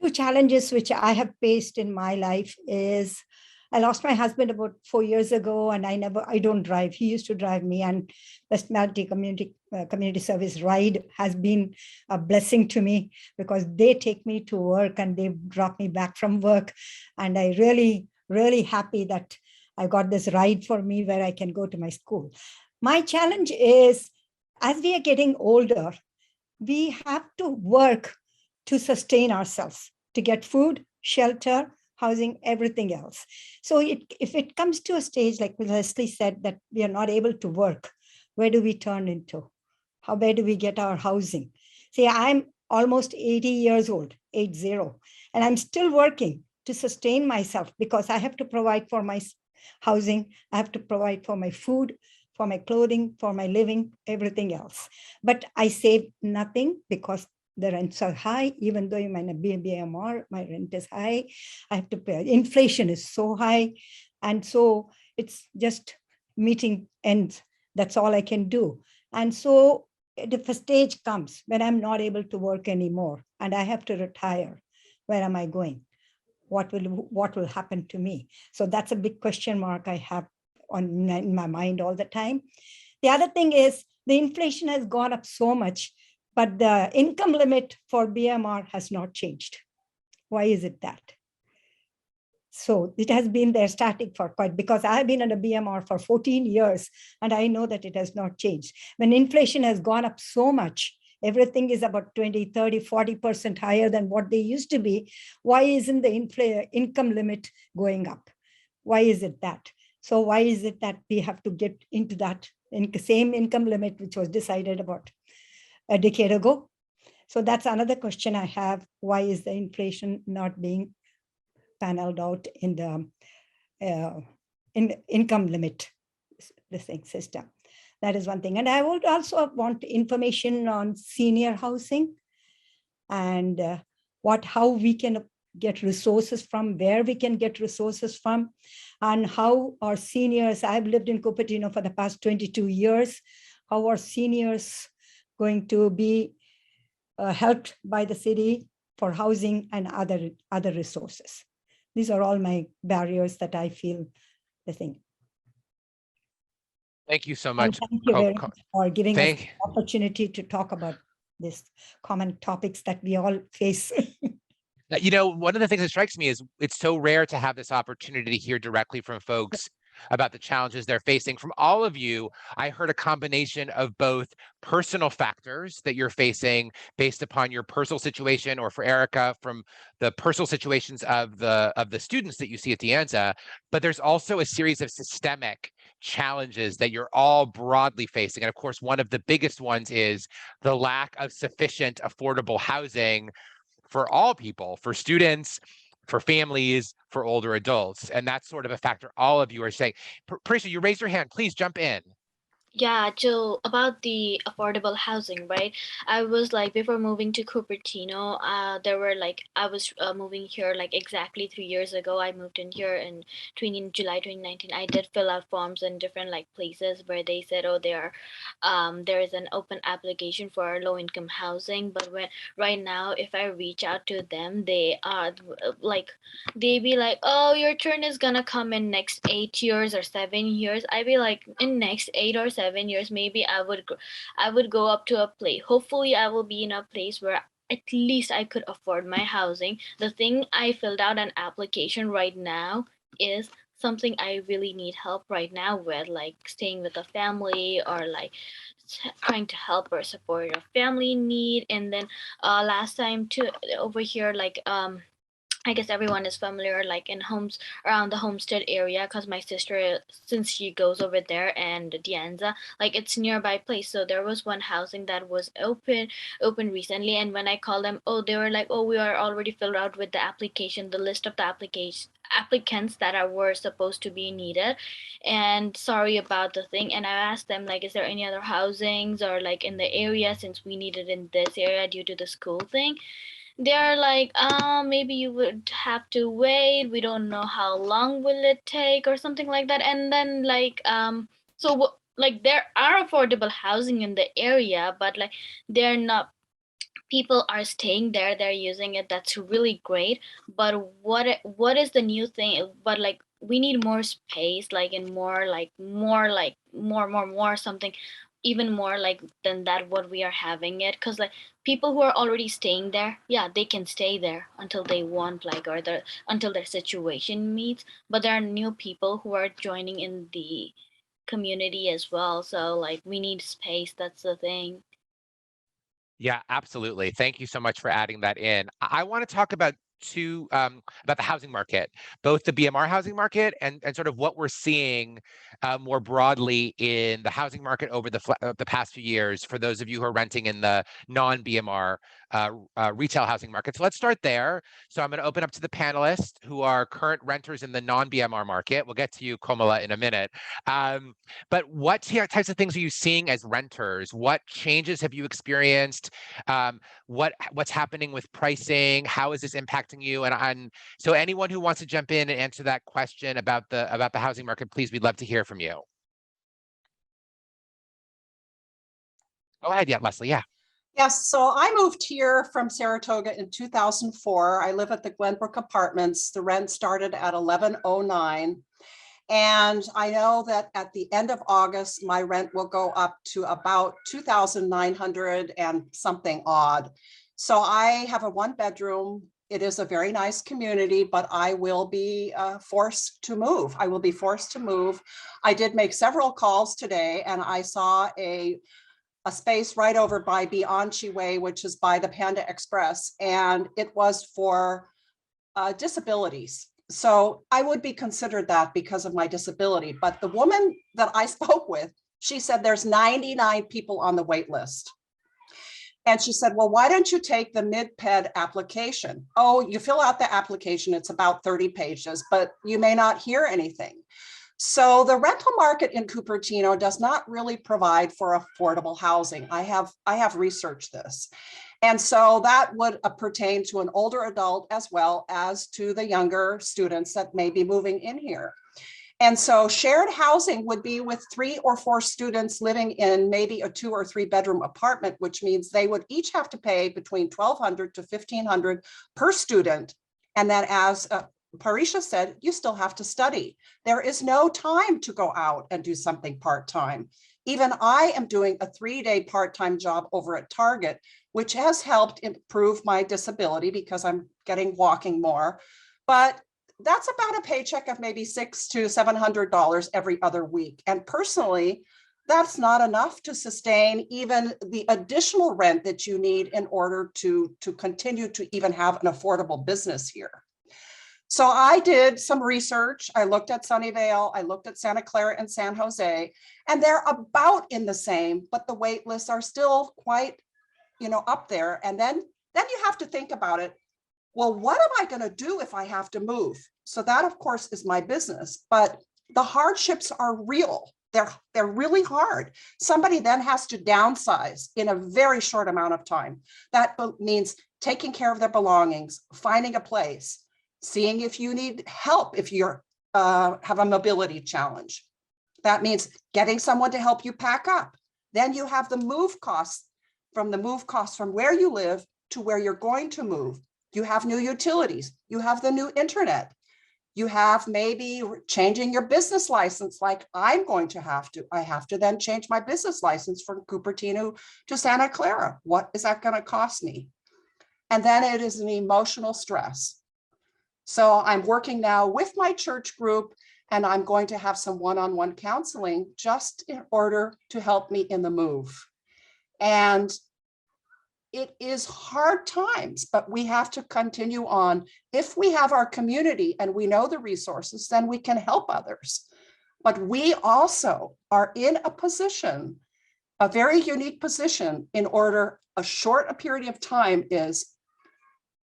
Two challenges which I have faced in my life is I lost my husband about 4 years ago, and I don't drive. He used to drive me, and West Valley Community Service ride has been a blessing to me because they take me to work and they drop me back from work. And I really happy that I got this ride for me where I can go to my school. My challenge is, as we are getting older, we have to work to sustain ourselves, to get food, shelter, housing, everything else. So if it comes to a stage, like Leslie said, that we are not able to work, where do we turn into? Where do we get our housing? See, I'm almost 80 years old, 80, and I'm still working to sustain myself because I have to provide for my housing, I have to provide for my food, for my clothing, for my living, everything else. But I save nothing because the rents are high. Even though you might not be a BMR, my rent is high. I have to pay. Inflation is so high. And so it's just meeting ends. That's all I can do. And so if a stage comes when I'm not able to work anymore and I have to retire, where am I going? What will happen to me? So that's a big question mark I have in my mind all the time. The other thing is the inflation has gone up so much, but the income limit for BMR has not changed. Why is it that? So it has been there static for quite, because I've been under BMR for 14 years and I know that it has not changed. When inflation has gone up so much, everything is about 20, 30, 40% higher than what they used to be. Why isn't the income limit going up? Why is it that? So why is it that we have to get into that same income limit, which was decided about a decade ago? So that's another question I have. Why is the inflation not being paneled out in the income limit system? That is one thing. And I would also want information on senior housing and how we can get resources from, where we can get resources from, and how our seniors, I've lived in Cupertino for the past 22 years, how are seniors going to be helped by the city for housing and other resources. These are all my barriers that I feel the thing. Thank you so much. And thank you very much for giving us the opportunity to talk about these common topics that we all face. You know, one of the things that strikes me is it's so rare to have this opportunity to hear directly from folks about the challenges they're facing. From all of you, I heard a combination of both personal factors that you're facing based upon your personal situation, or for Erica, from the personal situations of the students that you see at De Anza, but there's also a series of systemic challenges that you're all broadly facing. And of course, one of the biggest ones is the lack of sufficient affordable housing for all people, for students, for families, for older adults. And that's sort of a factor all of you are saying. Parisha, you raised your hand. Please jump in. Yeah, Jill, about the affordable housing, right? I was like, before moving to Cupertino, I was moving here like exactly 3 years ago. I moved in here in July 2019. I did fill out forms in different like places where they said, oh, there is an open application for low income housing. But right now, if I reach out to them, they are they be like, oh, your turn is gonna come in next 8 years or 7 years. I'd be like, in next 8 or 7 years, maybe I would go up to a place. Hopefully I will be in a place where at least I could afford my housing. The thing I filled out an application right now is something I really need help right now with, like staying with a family or like trying to help or support a family need. And then last time too over here, like I guess everyone is familiar, like in homes around the Homestead area, because my sister, since she goes over there, and Dianza, like it's nearby place. So there was one housing that was open recently, and when I called them, oh, they were like, oh, we are already filled out with the application, the list of the application applicants that were supposed to be needed, and sorry about the thing. And I asked them, like, is there any other housings or like in the area, since we need it in this area due to the school thing. They're like, maybe you would have to wait. We don't know how long will it take or something like that. And then like, like there are affordable housing in the area, but like they're not, people are staying there, they're using it, that's really great. But what is the new thing? But like we need more space, like in more something even more like than that what we are having it, because like people who are already staying there, yeah, they can stay there until they want, like, or their until their situation meets. But there are new people who are joining in the community as well, so like we need space, that's the thing. Yeah, absolutely. Thank you so much for adding that in. I want to talk about about the housing market, both the BMR housing market and sort of what we're seeing more broadly in the housing market over the past few years for those of you who are renting in the non-BMR retail housing market. So let's start there. So I'm going to open up to the panelists who are current renters in the non-BMR market. We'll get to you, Komala, in a minute. But what types of things are you seeing as renters? What changes have you experienced? What's happening with pricing? How is this impacting you? And so anyone who wants to jump in and answer that question about the housing market, please, we'd love to hear from you. Go ahead, yeah, Leslie, yeah. Yes, so I moved here from Saratoga in 2004. I live at the Glenbrook Apartments. The rent started at $11.09. And I know that at the end of August, my rent will go up to about 2,900 and something odd. So I have a 1-bedroom. It is a very nice community, but I will be forced to move. I will be forced to move. I did make several calls today, and I saw a space right over by Bianchi Way, which is by the Panda Express, and it was for disabilities. So I would be considered that because of my disability. But the woman that I spoke with, she said there's 99 people on the wait list. And she said, well, why don't you take the mid-ped application? Oh, you fill out the application, it's about 30 pages, but you may not hear anything. So the rental market in Cupertino does not really provide for affordable housing. I have researched this. And so that would pertain to an older adult as well as to the younger students that may be moving in here. And so shared housing would be with 3 or 4 students living in maybe a 2 or 3 bedroom apartment, which means they would each have to pay between $1,200 to $1,500 per student. And then as Parisha said, you still have to study. There is no time to go out and do something part-time. Even I am doing a 3-day part-time job over at Target, which has helped improve my disability because I'm getting walking more. But that's about a paycheck of maybe $600 to $700 every other week. And personally, that's not enough to sustain even the additional rent that you need in order to continue to even have an affordable business here. So I did some research. I looked at Sunnyvale, I looked at Santa Clara and San Jose, and they're about in the same, but the wait lists are still quite, up there. And then you have to think about it. Well, what am I going to do if I have to move? So that, of course, is my business, but the hardships are real. They're really hard. Somebody then has to downsize in a very short amount of time. That means taking care of their belongings, finding a place, seeing if you need help, if you have a mobility challenge. That means getting someone to help you pack up. Then you have the move costs from where you live to where you're going to move. You have new utilities. You have the new internet. You have maybe changing your business license like I'm going to have to. I have to then change my business license from Cupertino to Santa Clara. What is that going to cost me? and then it is an emotional stress. So I'm working now with my church group, and I'm going to have some one-on-one counseling just in order to help me in the move. And it is hard times, but we have to continue on. If we have our community and we know the resources, then we can help others. But we also are in a position, a very unique position, in order a short period of time is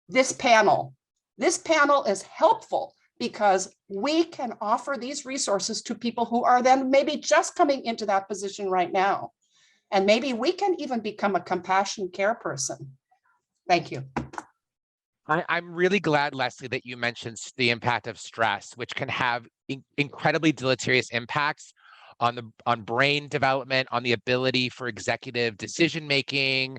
this panel. This panel is helpful because we can offer these resources to people who are then maybe just coming into that position right now. And maybe we can even become a compassion care person. Thank you. I'm really glad, Leslie, that you mentioned the impact of stress, which can have incredibly deleterious impacts on brain development, on the ability for executive decision making.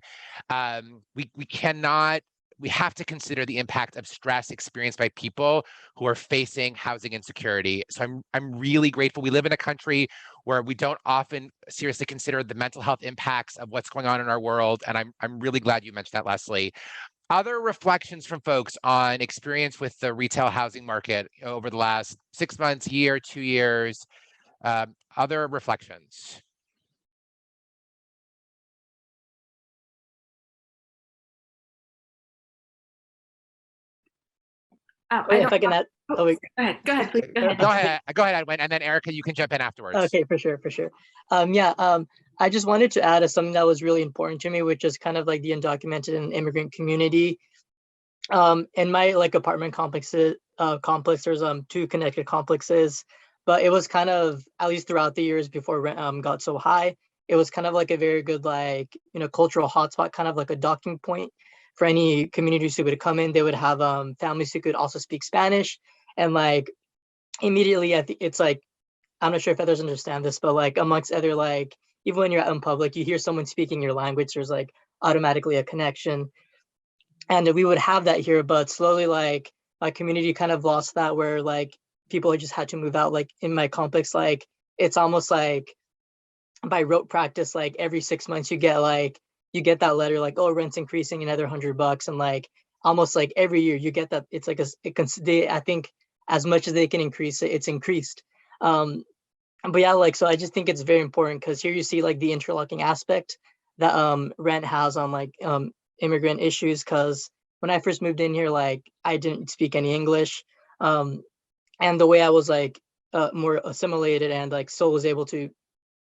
We have to consider the impact of stress experienced by people who are facing housing insecurity. So I'm really grateful. We live in a country where we don't often seriously consider the mental health impacts of what's going on in our world. And I'm really glad you mentioned that, Leslie. Other reflections from folks on experience with the retail housing market over the last 6 months, year, 2 years, other reflections? If I can add, Go ahead. Go ahead. Go ahead, Edwin, and then Erica, you can jump in afterwards. Okay, for sure. I just wanted to add something that was really important to me, which is kind of like the undocumented and immigrant community. In my apartment complex, there's 2 connected complexes, but it was kind of, at least throughout the years before rent got so high, it was kind of like a very good cultural hotspot, kind of like a docking point for any communities who would come in. They would have families who could also speak Spanish, and immediately it's I'm not sure if others understand this, but amongst other even when you're out in public, you hear someone speaking your language, there's automatically a connection. And we would have that here, but slowly my community kind of lost that, where people just had to move out. In my complex, it's almost by rote practice, every 6 months you get that letter oh, rent's increasing another $100, and almost every year you get that. It's I think as much as they can increase it, it's increased. But yeah, so I just think it's very important, because here you see the interlocking aspect that rent has on immigrant issues. Because when I first moved in here, I didn't speak any English, and the way I was more assimilated, and so was able to,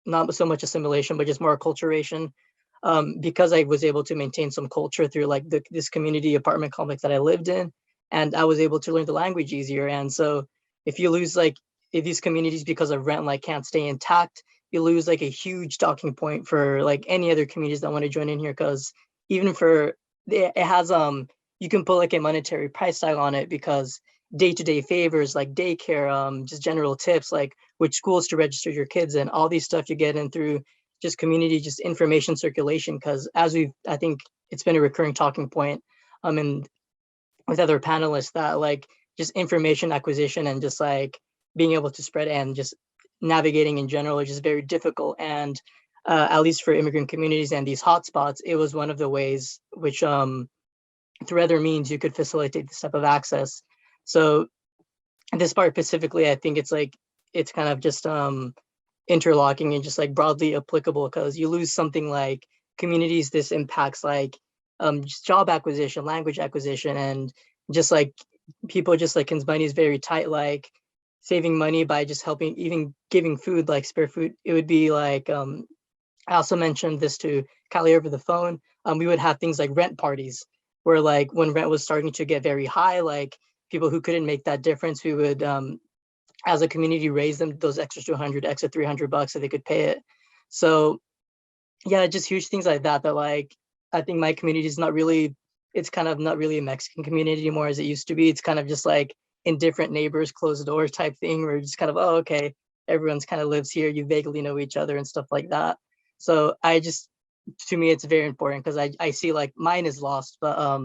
not so much assimilation, but just more acculturation, because I was able to maintain some culture through this community apartment complex that I lived in, and I was able to learn the language easier. And so if you lose if these communities because of rent can't stay intact, you lose a huge docking point for any other communities that want to join in here. Because even for it has you can put a monetary price tag on it, because day-to-day favors daycare, just general tips which schools to register your kids in, all these stuff you get in through just community, just information circulation. Because I think it's been a recurring talking point and with other panelists, that just information acquisition and just being able to spread and just navigating in general is just very difficult. And at least for immigrant communities and these hotspots, it was one of the ways which through other means you could facilitate this type of access. So this part specifically, I think it's kind of just interlocking and just broadly applicable, because you lose something communities, this impacts just job acquisition, language acquisition, and just people just money is very tight, saving money by just helping, even giving food, spare food. It would be I also mentioned this to Callie over the phone. We would have things like rent parties, where when rent was starting to get very high, people who couldn't make that difference, we would as a community raise them those extra $200, extra $300 so they could pay it. So yeah, just huge things like that I think my community is not really, it's kind of not really a Mexican community anymore as it used to be. It's kind of just indifferent neighbors, closed doors type thing, where just kind of, oh, okay, everyone's kind of lives here, you vaguely know each other and stuff like that. So to me, it's very important, because I see mine is lost, but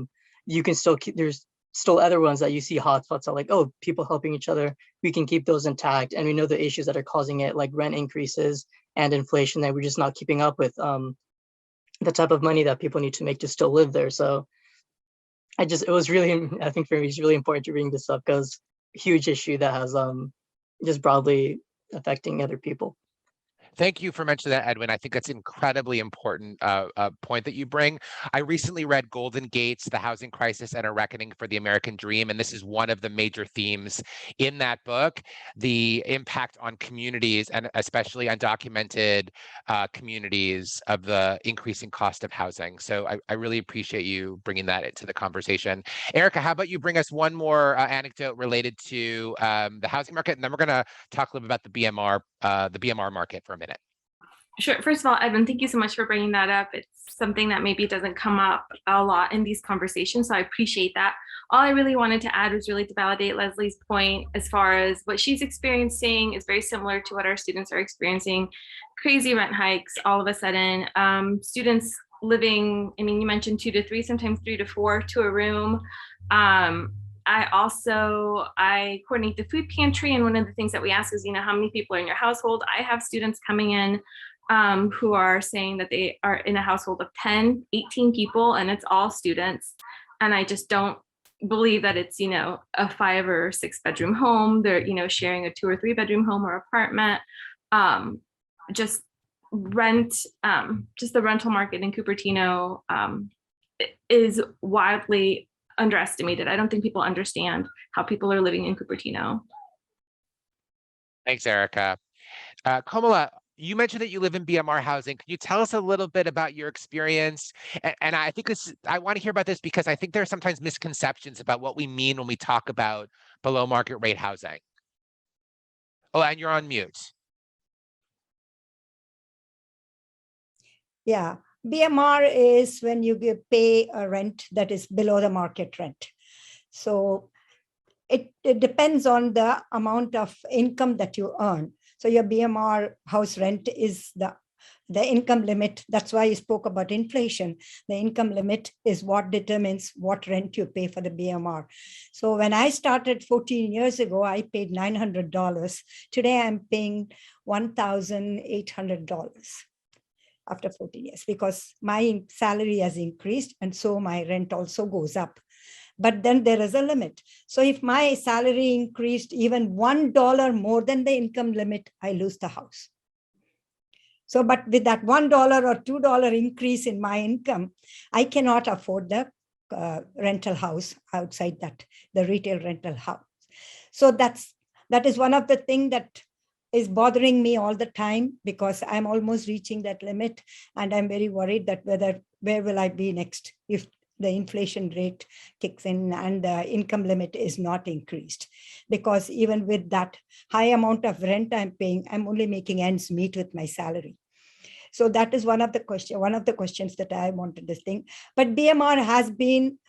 you can still keep, there's still other ones that you see hotspots are oh, people helping each other, we can keep those intact. And we know the issues that are causing it, rent increases and inflation, that we're just not keeping up with the type of money that people need to make to still live there. So it was really, I think for me, it's really important to bring this up because huge issue that has just broadly affecting other people. Thank you for mentioning that, Edwin. I think that's incredibly important point that you bring. I recently read Golden Gates, The Housing Crisis and a Reckoning for the American Dream, and this is one of the major themes in that book, the impact on communities and especially undocumented communities of the increasing cost of housing. So I really appreciate you bringing that into the conversation. Erica, how about you bring us one more anecdote related to the housing market, and then we're going to talk a little bit about the BMR market for a minute. Sure. First of all, Evan, thank you so much for bringing that up. It's something that maybe doesn't come up a lot in these conversations, so I appreciate that. All I really wanted to add was really to validate Leslie's point as far as what she's experiencing is very similar to what our students are experiencing. Crazy rent hikes all of a sudden. Students living, I mean, you mentioned 2 to 3, sometimes 3 to 4 to a room. I coordinate the food pantry, and one of the things that we ask is, how many people are in your household? I have students coming in who are saying that they are in a household of 10, 18 people, and it's all students. And I just don't believe that it's, a 5 or 6 bedroom home. They're, sharing a 2 or 3 bedroom home or apartment. Just the rental market in Cupertino is wildly underestimated. I don't think people understand how people are living in Cupertino. Thanks, Erica. Komala, you mentioned that you live in BMR housing. Can you tell us a little bit about your experience? And I think I want to hear about this because I think there are sometimes misconceptions about what we mean when we talk about below market rate housing. Oh, and you're on mute. Yeah, BMR is when you pay a rent that is below the market rent. So it depends on the amount of income that you earn. So your BMR house rent is the income limit. That's why I spoke about inflation. The income limit is what determines what rent you pay for the BMR. So when I started 14 years ago, I paid $900. Today I'm paying $1,800 after 14 years because my salary has increased and so my rent also goes up. But then there is a limit. So if my salary increased even $1 more than the income limit, I lose the house. So, but with that $1 or $2 increase in my income, I cannot afford the rental house outside that, the retail rental house. So that is one of the things that is bothering me all the time because I'm almost reaching that limit. And I'm very worried that where will I be next if the inflation rate kicks in and the income limit is not increased. Because even with that high amount of rent I'm paying, I'm only making ends meet with my salary. So that is one of the questions that I wanted to think. But BMR has been,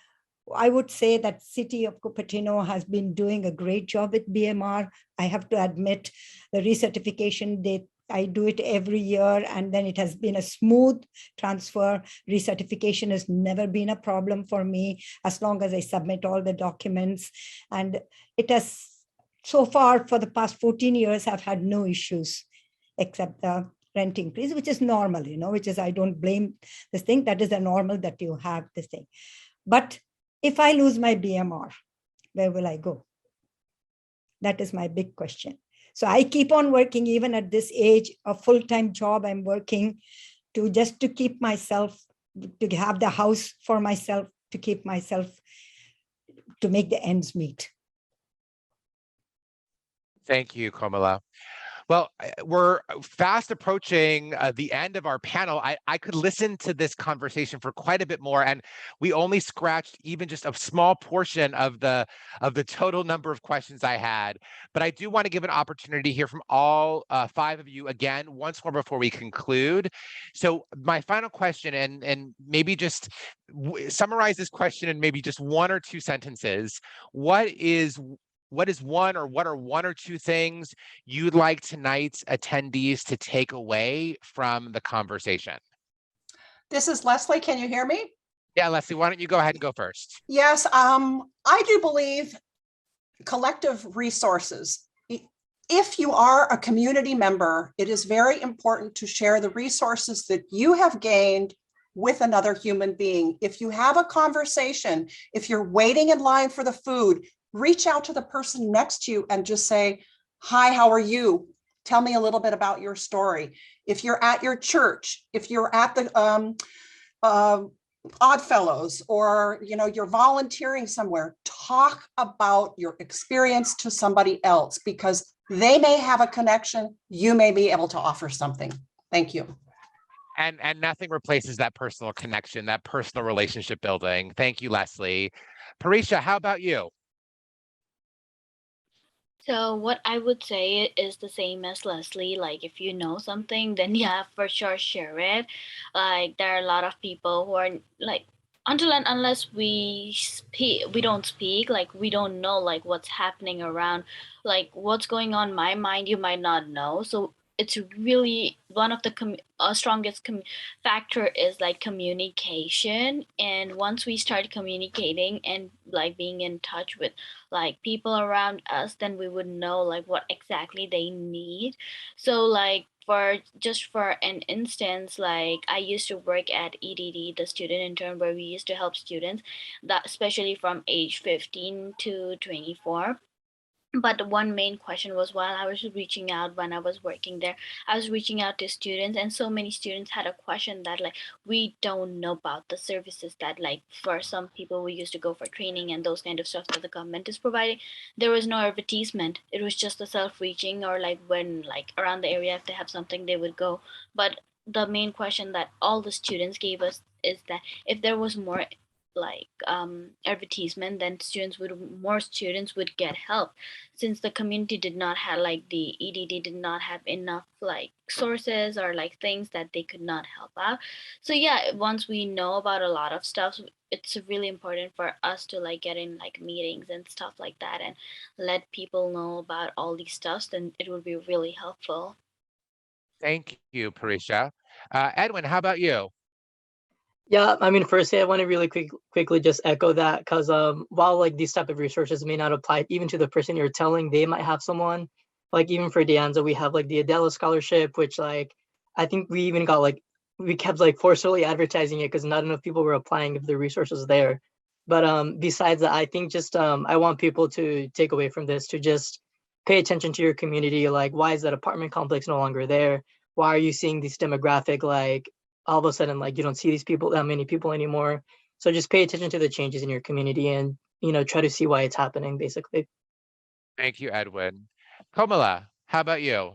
I would say that City of Cupertino has been doing a great job with BMR. I have to admit the recertification, I do it every year, and then it has been a smooth transfer. Recertification has never been a problem for me as long as I submit all the documents. And it has, so far for the past 14 years, I've had no issues except the rent increase, which is normal, which is, I don't blame this thing. That is the normal that you have this thing. But if I lose my BMR, where will I go? That is my big question. So I keep on working even at this age, a full-time job I'm working to keep myself, to have the house for myself, to keep myself, to make the ends meet. Thank you, Komala. Well, we're fast approaching the end of our panel. I could listen to this conversation for quite a bit more, and we only scratched even just a small portion of the total number of questions I had. But I do want to give an opportunity to hear from all 5 of you again once more before we conclude. So my final question, and maybe just summarize this question in maybe just 1 or 2 sentences. What are 1 or 2 things you'd like tonight's attendees to take away from the conversation? This is Leslie. Can you hear me? Yeah, Leslie, why don't you go ahead and go first? Yes, I do believe collective resources. If you are a community member, it is very important to share the resources that you have gained with another human being. If you have a conversation, if you're waiting in line for the food, reach out to the person next to you and just say, hi, how are you? Tell me a little bit about your story. If you're at your church, if you're at the Oddfellows, or you're volunteering somewhere, talk about your experience to somebody else, because they may have a connection. You may be able to offer something. Thank you. And nothing replaces that personal connection, that personal relationship building. Thank you, Leslie. Parisha, how about you? So what I would say is the same as Leslie. Like if you know something, then yeah, for sure share it. Like there are a lot of people who are like until and unless we don't speak, like we don't know like what's happening around, like what's going on in my mind, you might not know. So it's really one of the strongest factor is like communication. And once we start communicating and like being in touch with like people around us, then we would know like what exactly they need. So like for an instance, like I used to work at EDD, the student intern, where we used to help students that especially from age 15 to 24. But one main question was, while I was reaching out when I was working there, I was reaching out to students, and so many students had a question that like we don't know about the services that like for some people we used to go for training and those kind of stuff that the government is providing. There was no advertisement. It was just a self-reaching, or like when like around the area if they have something they would go. But the main question that all the students gave us is that if there was more like advertisement, then more students would get help, since the community did not have like the EDD did not have enough like sources or like things that they could not help out. So yeah, once we know about a lot of stuff, it's really important for us to like get in like meetings and stuff like that and let people know about all these stuffs, then it would be really helpful. Thank you, Parisha. Edwin, how about you? Yeah, I mean, firstly, I want to really quickly just echo that, because while like these type of resources may not apply even to the person you're telling, they might have someone. Like even for De Anza, we have like the Adela Scholarship, which like I think we even got like we kept like forcefully advertising it because not enough people were applying if the resources there. But besides that, I think just I want people to take away from this to just pay attention to your community. Like, why is that apartment complex no longer there? Why are you seeing this demographic like all of a sudden like you don't see these people, that many people anymore? So just pay attention to the changes in your community and try to see why it's happening, basically. Thank you, Edwin. Komala, how about you?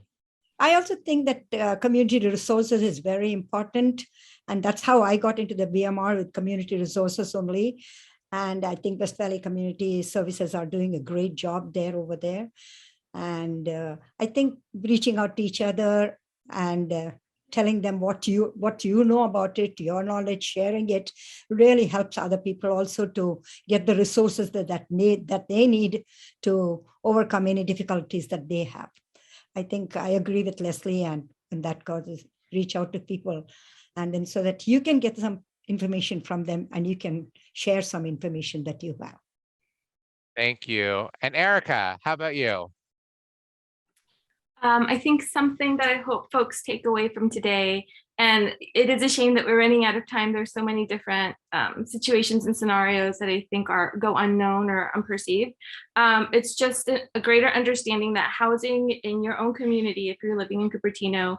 I also think that community resources is very important. And that's how I got into the BMR, with community resources only. And I think West Valley Community Services are doing a great job over there. And I think reaching out to each other and telling them what you know about it, your knowledge, sharing it really helps other people also to get the resources that they need to overcome any difficulties that they have. I think I agree with Leslie, and that causes reach out to people, and then so that you can get some information from them and you can share some information that you have. Thank you. And Erica, how about you? I think something that I hope folks take away from today, and it is a shame that we're running out of time. There's so many different situations and scenarios that I think go unknown or unperceived. It's just a greater understanding that housing in your own community, if you're living in Cupertino,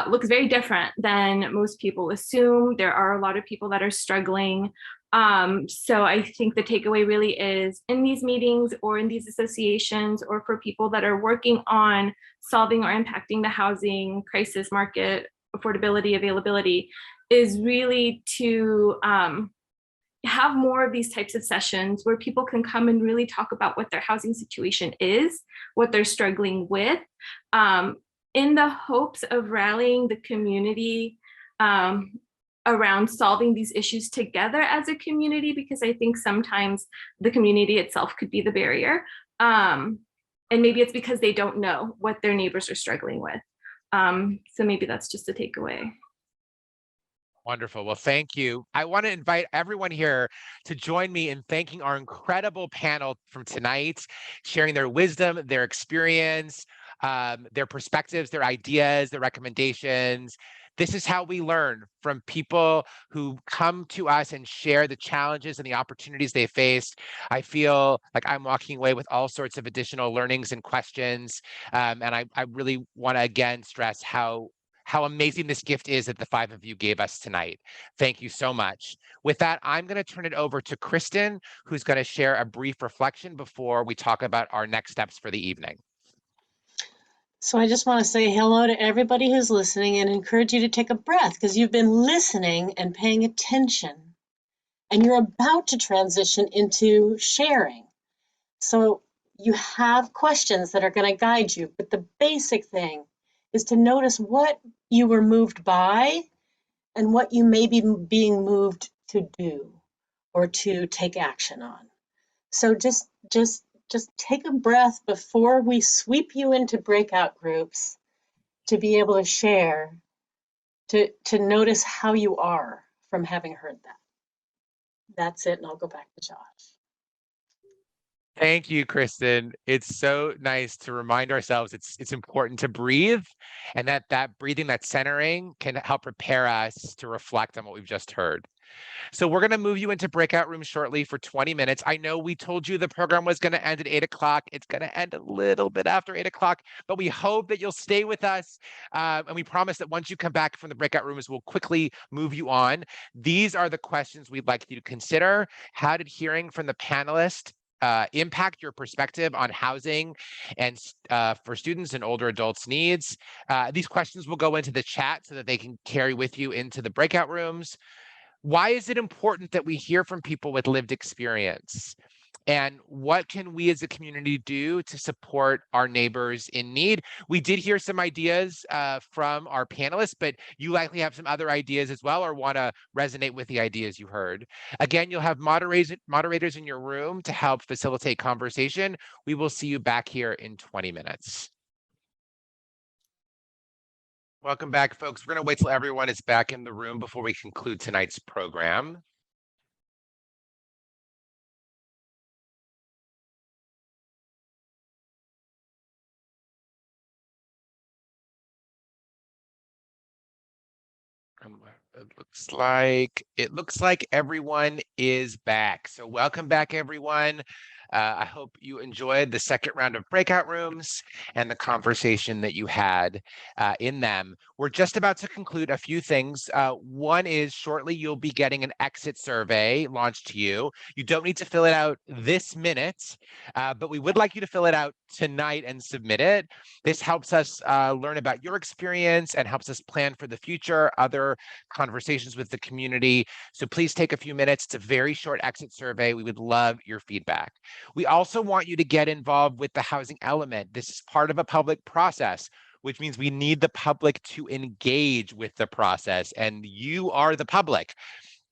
looks very different than most people assume. There are a lot of people that are struggling. So I think the takeaway really is in these meetings or in these associations, or for people that are working on solving or impacting the housing crisis, market affordability, availability, is really to have more of these types of sessions where people can come and really talk about what their housing situation is, what they're struggling with, in the hopes of rallying the community around solving these issues together as a community, because I think sometimes the community itself could be the barrier. And maybe it's because they don't know what their neighbors are struggling with. So maybe that's just a takeaway. Wonderful. Well, thank you. I want to invite everyone here to join me in thanking our incredible panel from tonight, sharing their wisdom, their experience, their perspectives, their ideas, their recommendations. This is how we learn, from people who come to us and share the challenges and the opportunities they faced. I feel like I'm walking away with all sorts of additional learnings and questions. And I really want to again stress how amazing this gift is that the 5 of you gave us tonight. Thank you so much. With that, I'm going to turn it over to Kristen, who's going to share a brief reflection before we talk about our next steps for the evening. So I just want to say hello to everybody who's listening and encourage you to take a breath, because you've been listening and paying attention, and you're about to transition into sharing. So you have questions that are going to guide you, but the basic thing is to notice what you were moved by and what you may be being moved to do or to take action on. So just take a breath before we sweep you into breakout groups, to be able to share, to notice how you are from having heard that. That's it, and I'll go back to Josh. Thank you, Kristen. It's so nice to remind ourselves it's important to breathe, and that breathing, that centering, can help prepare us to reflect on what we've just heard. So we're going to move you into breakout rooms shortly for 20 minutes. I know we told you the program was going to end at 8 o'clock. It's going to end a little bit after 8 o'clock, but we hope that you'll stay with us. And we promise that once you come back from the breakout rooms, we'll quickly move you on. These are the questions we'd like you to consider. How did hearing from the panelists impact your perspective on housing and for students and older adults' needs? These questions will go into the chat so that they can carry with you into the breakout rooms. Why is it important that we hear from people with lived experience? And what can we as a community do to support our neighbors in need? We did hear some ideas from our panelists, but you likely have some other ideas as well, or want to resonate with the ideas you heard. Again, you'll have moderators in your room to help facilitate conversation. We will see you back here in 20 minutes. Welcome back, folks. We're going to wait till everyone is back in the room before we conclude tonight's program. It looks like everyone is back. So welcome back, everyone. I hope you enjoyed the second round of breakout rooms and the conversation that you had in them. We're just about to conclude a few things. One is, shortly you'll be getting an exit survey launched to you. You don't need to fill it out this minute, but we would like you to fill it out tonight and submit it. This helps us learn about your experience and helps us plan for the future, other conversations with the community. So please take a few minutes. It's a very short exit survey. We would love your feedback. We also want you to get involved with the housing element. This is part of a public process, which means we need the public to engage with the process, and you are the public.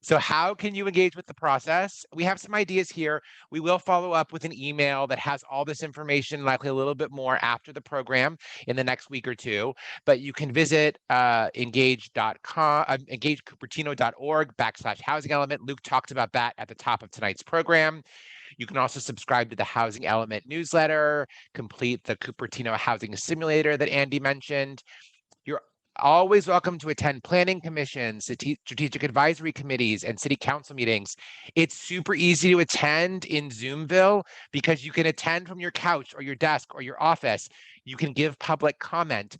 So how can you engage with the process? We have some ideas here. We will follow up with an email that has all this information, likely a little bit more after the program in the next week or two. But you can visit engagecupertino.org/housing element. Luke talked about that at the top of tonight's program. You can also subscribe to the Housing Element newsletter, complete the Cupertino Housing Simulator that Andy mentioned. You're always welcome to attend planning commissions, strategic advisory committees, and city council meetings. It's super easy to attend in Zoomville because you can attend from your couch or your desk or your office. You can give public comment.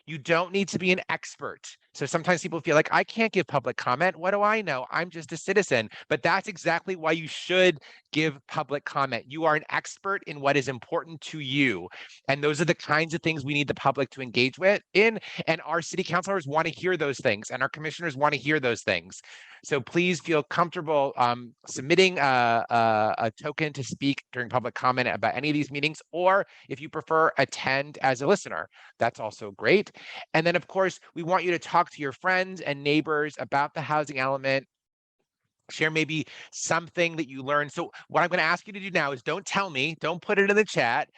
You don't need to be an expert. So sometimes people feel like, I can't give public comment. What do I know? I'm just a citizen. But that's exactly why you should give public comment. You are an expert in what is important to you. And those are the kinds of things we need the public to engage with in. And our city councilors want to hear those things, and our commissioners want to hear those things. So please feel comfortable submitting a token to speak during public comment about any of these meetings, or if you prefer, attend as a listener. That's also great. And then, of course, we want you to talk to your friends and neighbors about the housing element. Share maybe something that you learned. So what I'm going to ask you to do now is, don't tell me, don't put it in the chat,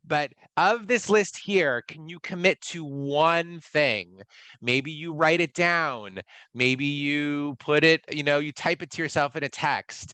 but of this list here, can you commit to one thing? Maybe you write it down. Maybe you put it, you type it to yourself in a text.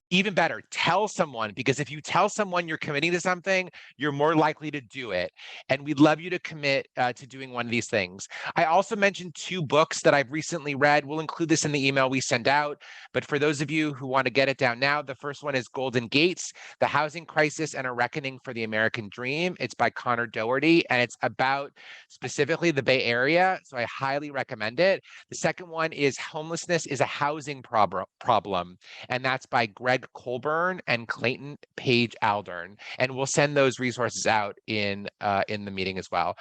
Even better, tell someone, because if you tell someone you're committing to something, you're more likely to do it. And we'd love you to commit to doing one of these things. I also mentioned 2 books that I've recently read. We'll include this in the email we send out. But for those of you who want to get it down now, the first one is Golden Gates, The Housing Crisis and a Reckoning for the American Dream. It's by Connor Doherty, and it's about specifically the Bay Area. So I highly recommend it. The second one is Homelessness is a Housing Problem, and that's by Greg Colburn and Clayton Page Aldern. And we'll send those resources out in the meeting as well,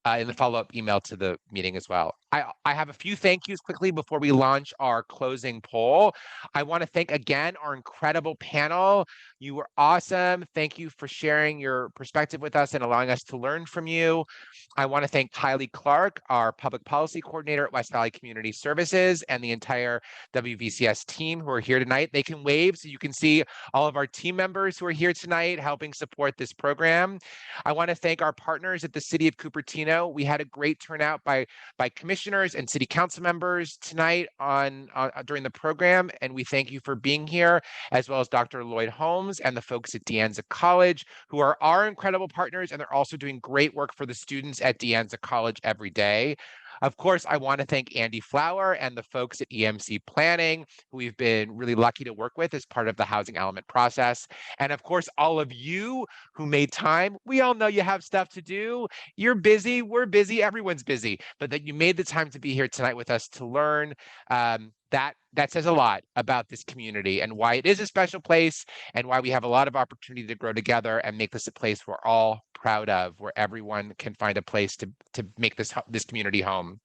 in the follow-up email to the meeting as well. I have a few thank yous quickly before we launch our closing poll. I want to thank again our incredible panel. You were awesome. Thank you for sharing your perspective with us and allowing us to learn from you. I want to thank Kylie Clark, our public policy coordinator at West Valley Community Services, and the entire WVCS team who are here tonight. They can wave so you can see all of our team members who are here tonight helping support this program. I want to thank our partners at the City of Cupertino. We had a great turnout by commissioners and city council members tonight during the program, and we thank you for being here, as well as Dr. Lloyd Holmes and the folks at De Anza College, who are our incredible partners, and they're also doing great work for the students at De Anza College every day. Of course, I want to thank Andy Flower and the folks at EMC Planning, who we've been really lucky to work with as part of the housing element process. And of course, all of you who made time. We all know you have stuff to do. You're busy, we're busy, everyone's busy, but that you made the time to be here tonight with us to learn, that says a lot about this community and why it is a special place and why we have a lot of opportunity to grow together and make this a place we're all proud of, where everyone can find a place to make this community home.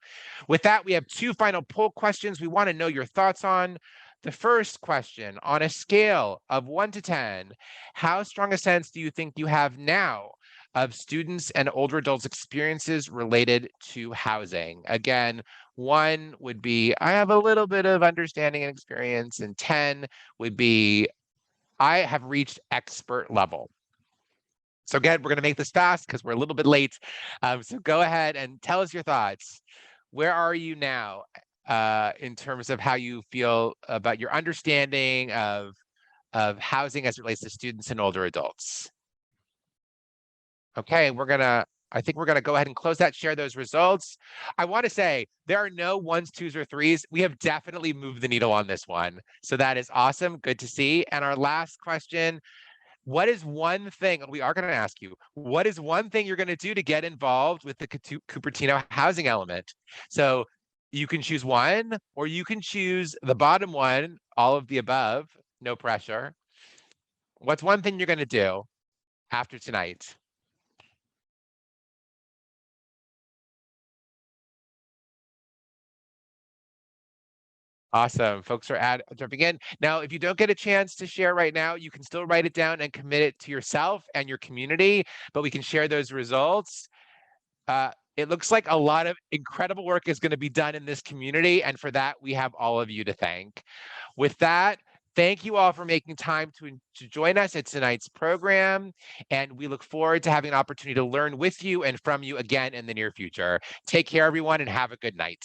With that, we have 2 final poll questions we want to know your thoughts on. The first question, on a scale of 1 to 10, how strong a sense do you think you have now of students and older adults' experiences related to housing? Again, 1 would be, I have a little bit of understanding and experience, and 10 would be, I have reached expert level. So again, we're going to make this fast because we're a little bit late. So go ahead and tell us your thoughts. Where are you now in terms of how you feel about your understanding of housing as it relates to students and older adults? Okay, I think we're gonna go ahead and close that, share those results. I want to say there are no 1s, 2s, or 3s. We have definitely moved the needle on this one. So that is awesome, good to see. And our last question, what is one thing, we are gonna ask you, what is one thing you're gonna do to get involved with the Cupertino housing element? So you can choose 1, or you can choose the bottom one, all of the above, no pressure. What's one thing you're gonna do after tonight? Awesome. Folks are jumping in. Now, if you don't get a chance to share right now, you can still write it down and commit it to yourself and your community, but we can share those results. It looks like a lot of incredible work is going to be done in this community, and for that, we have all of you to thank. With that, thank you all for making time to join us at tonight's program, and we look forward to having an opportunity to learn with you and from you again in the near future. Take care, everyone, and have a good night.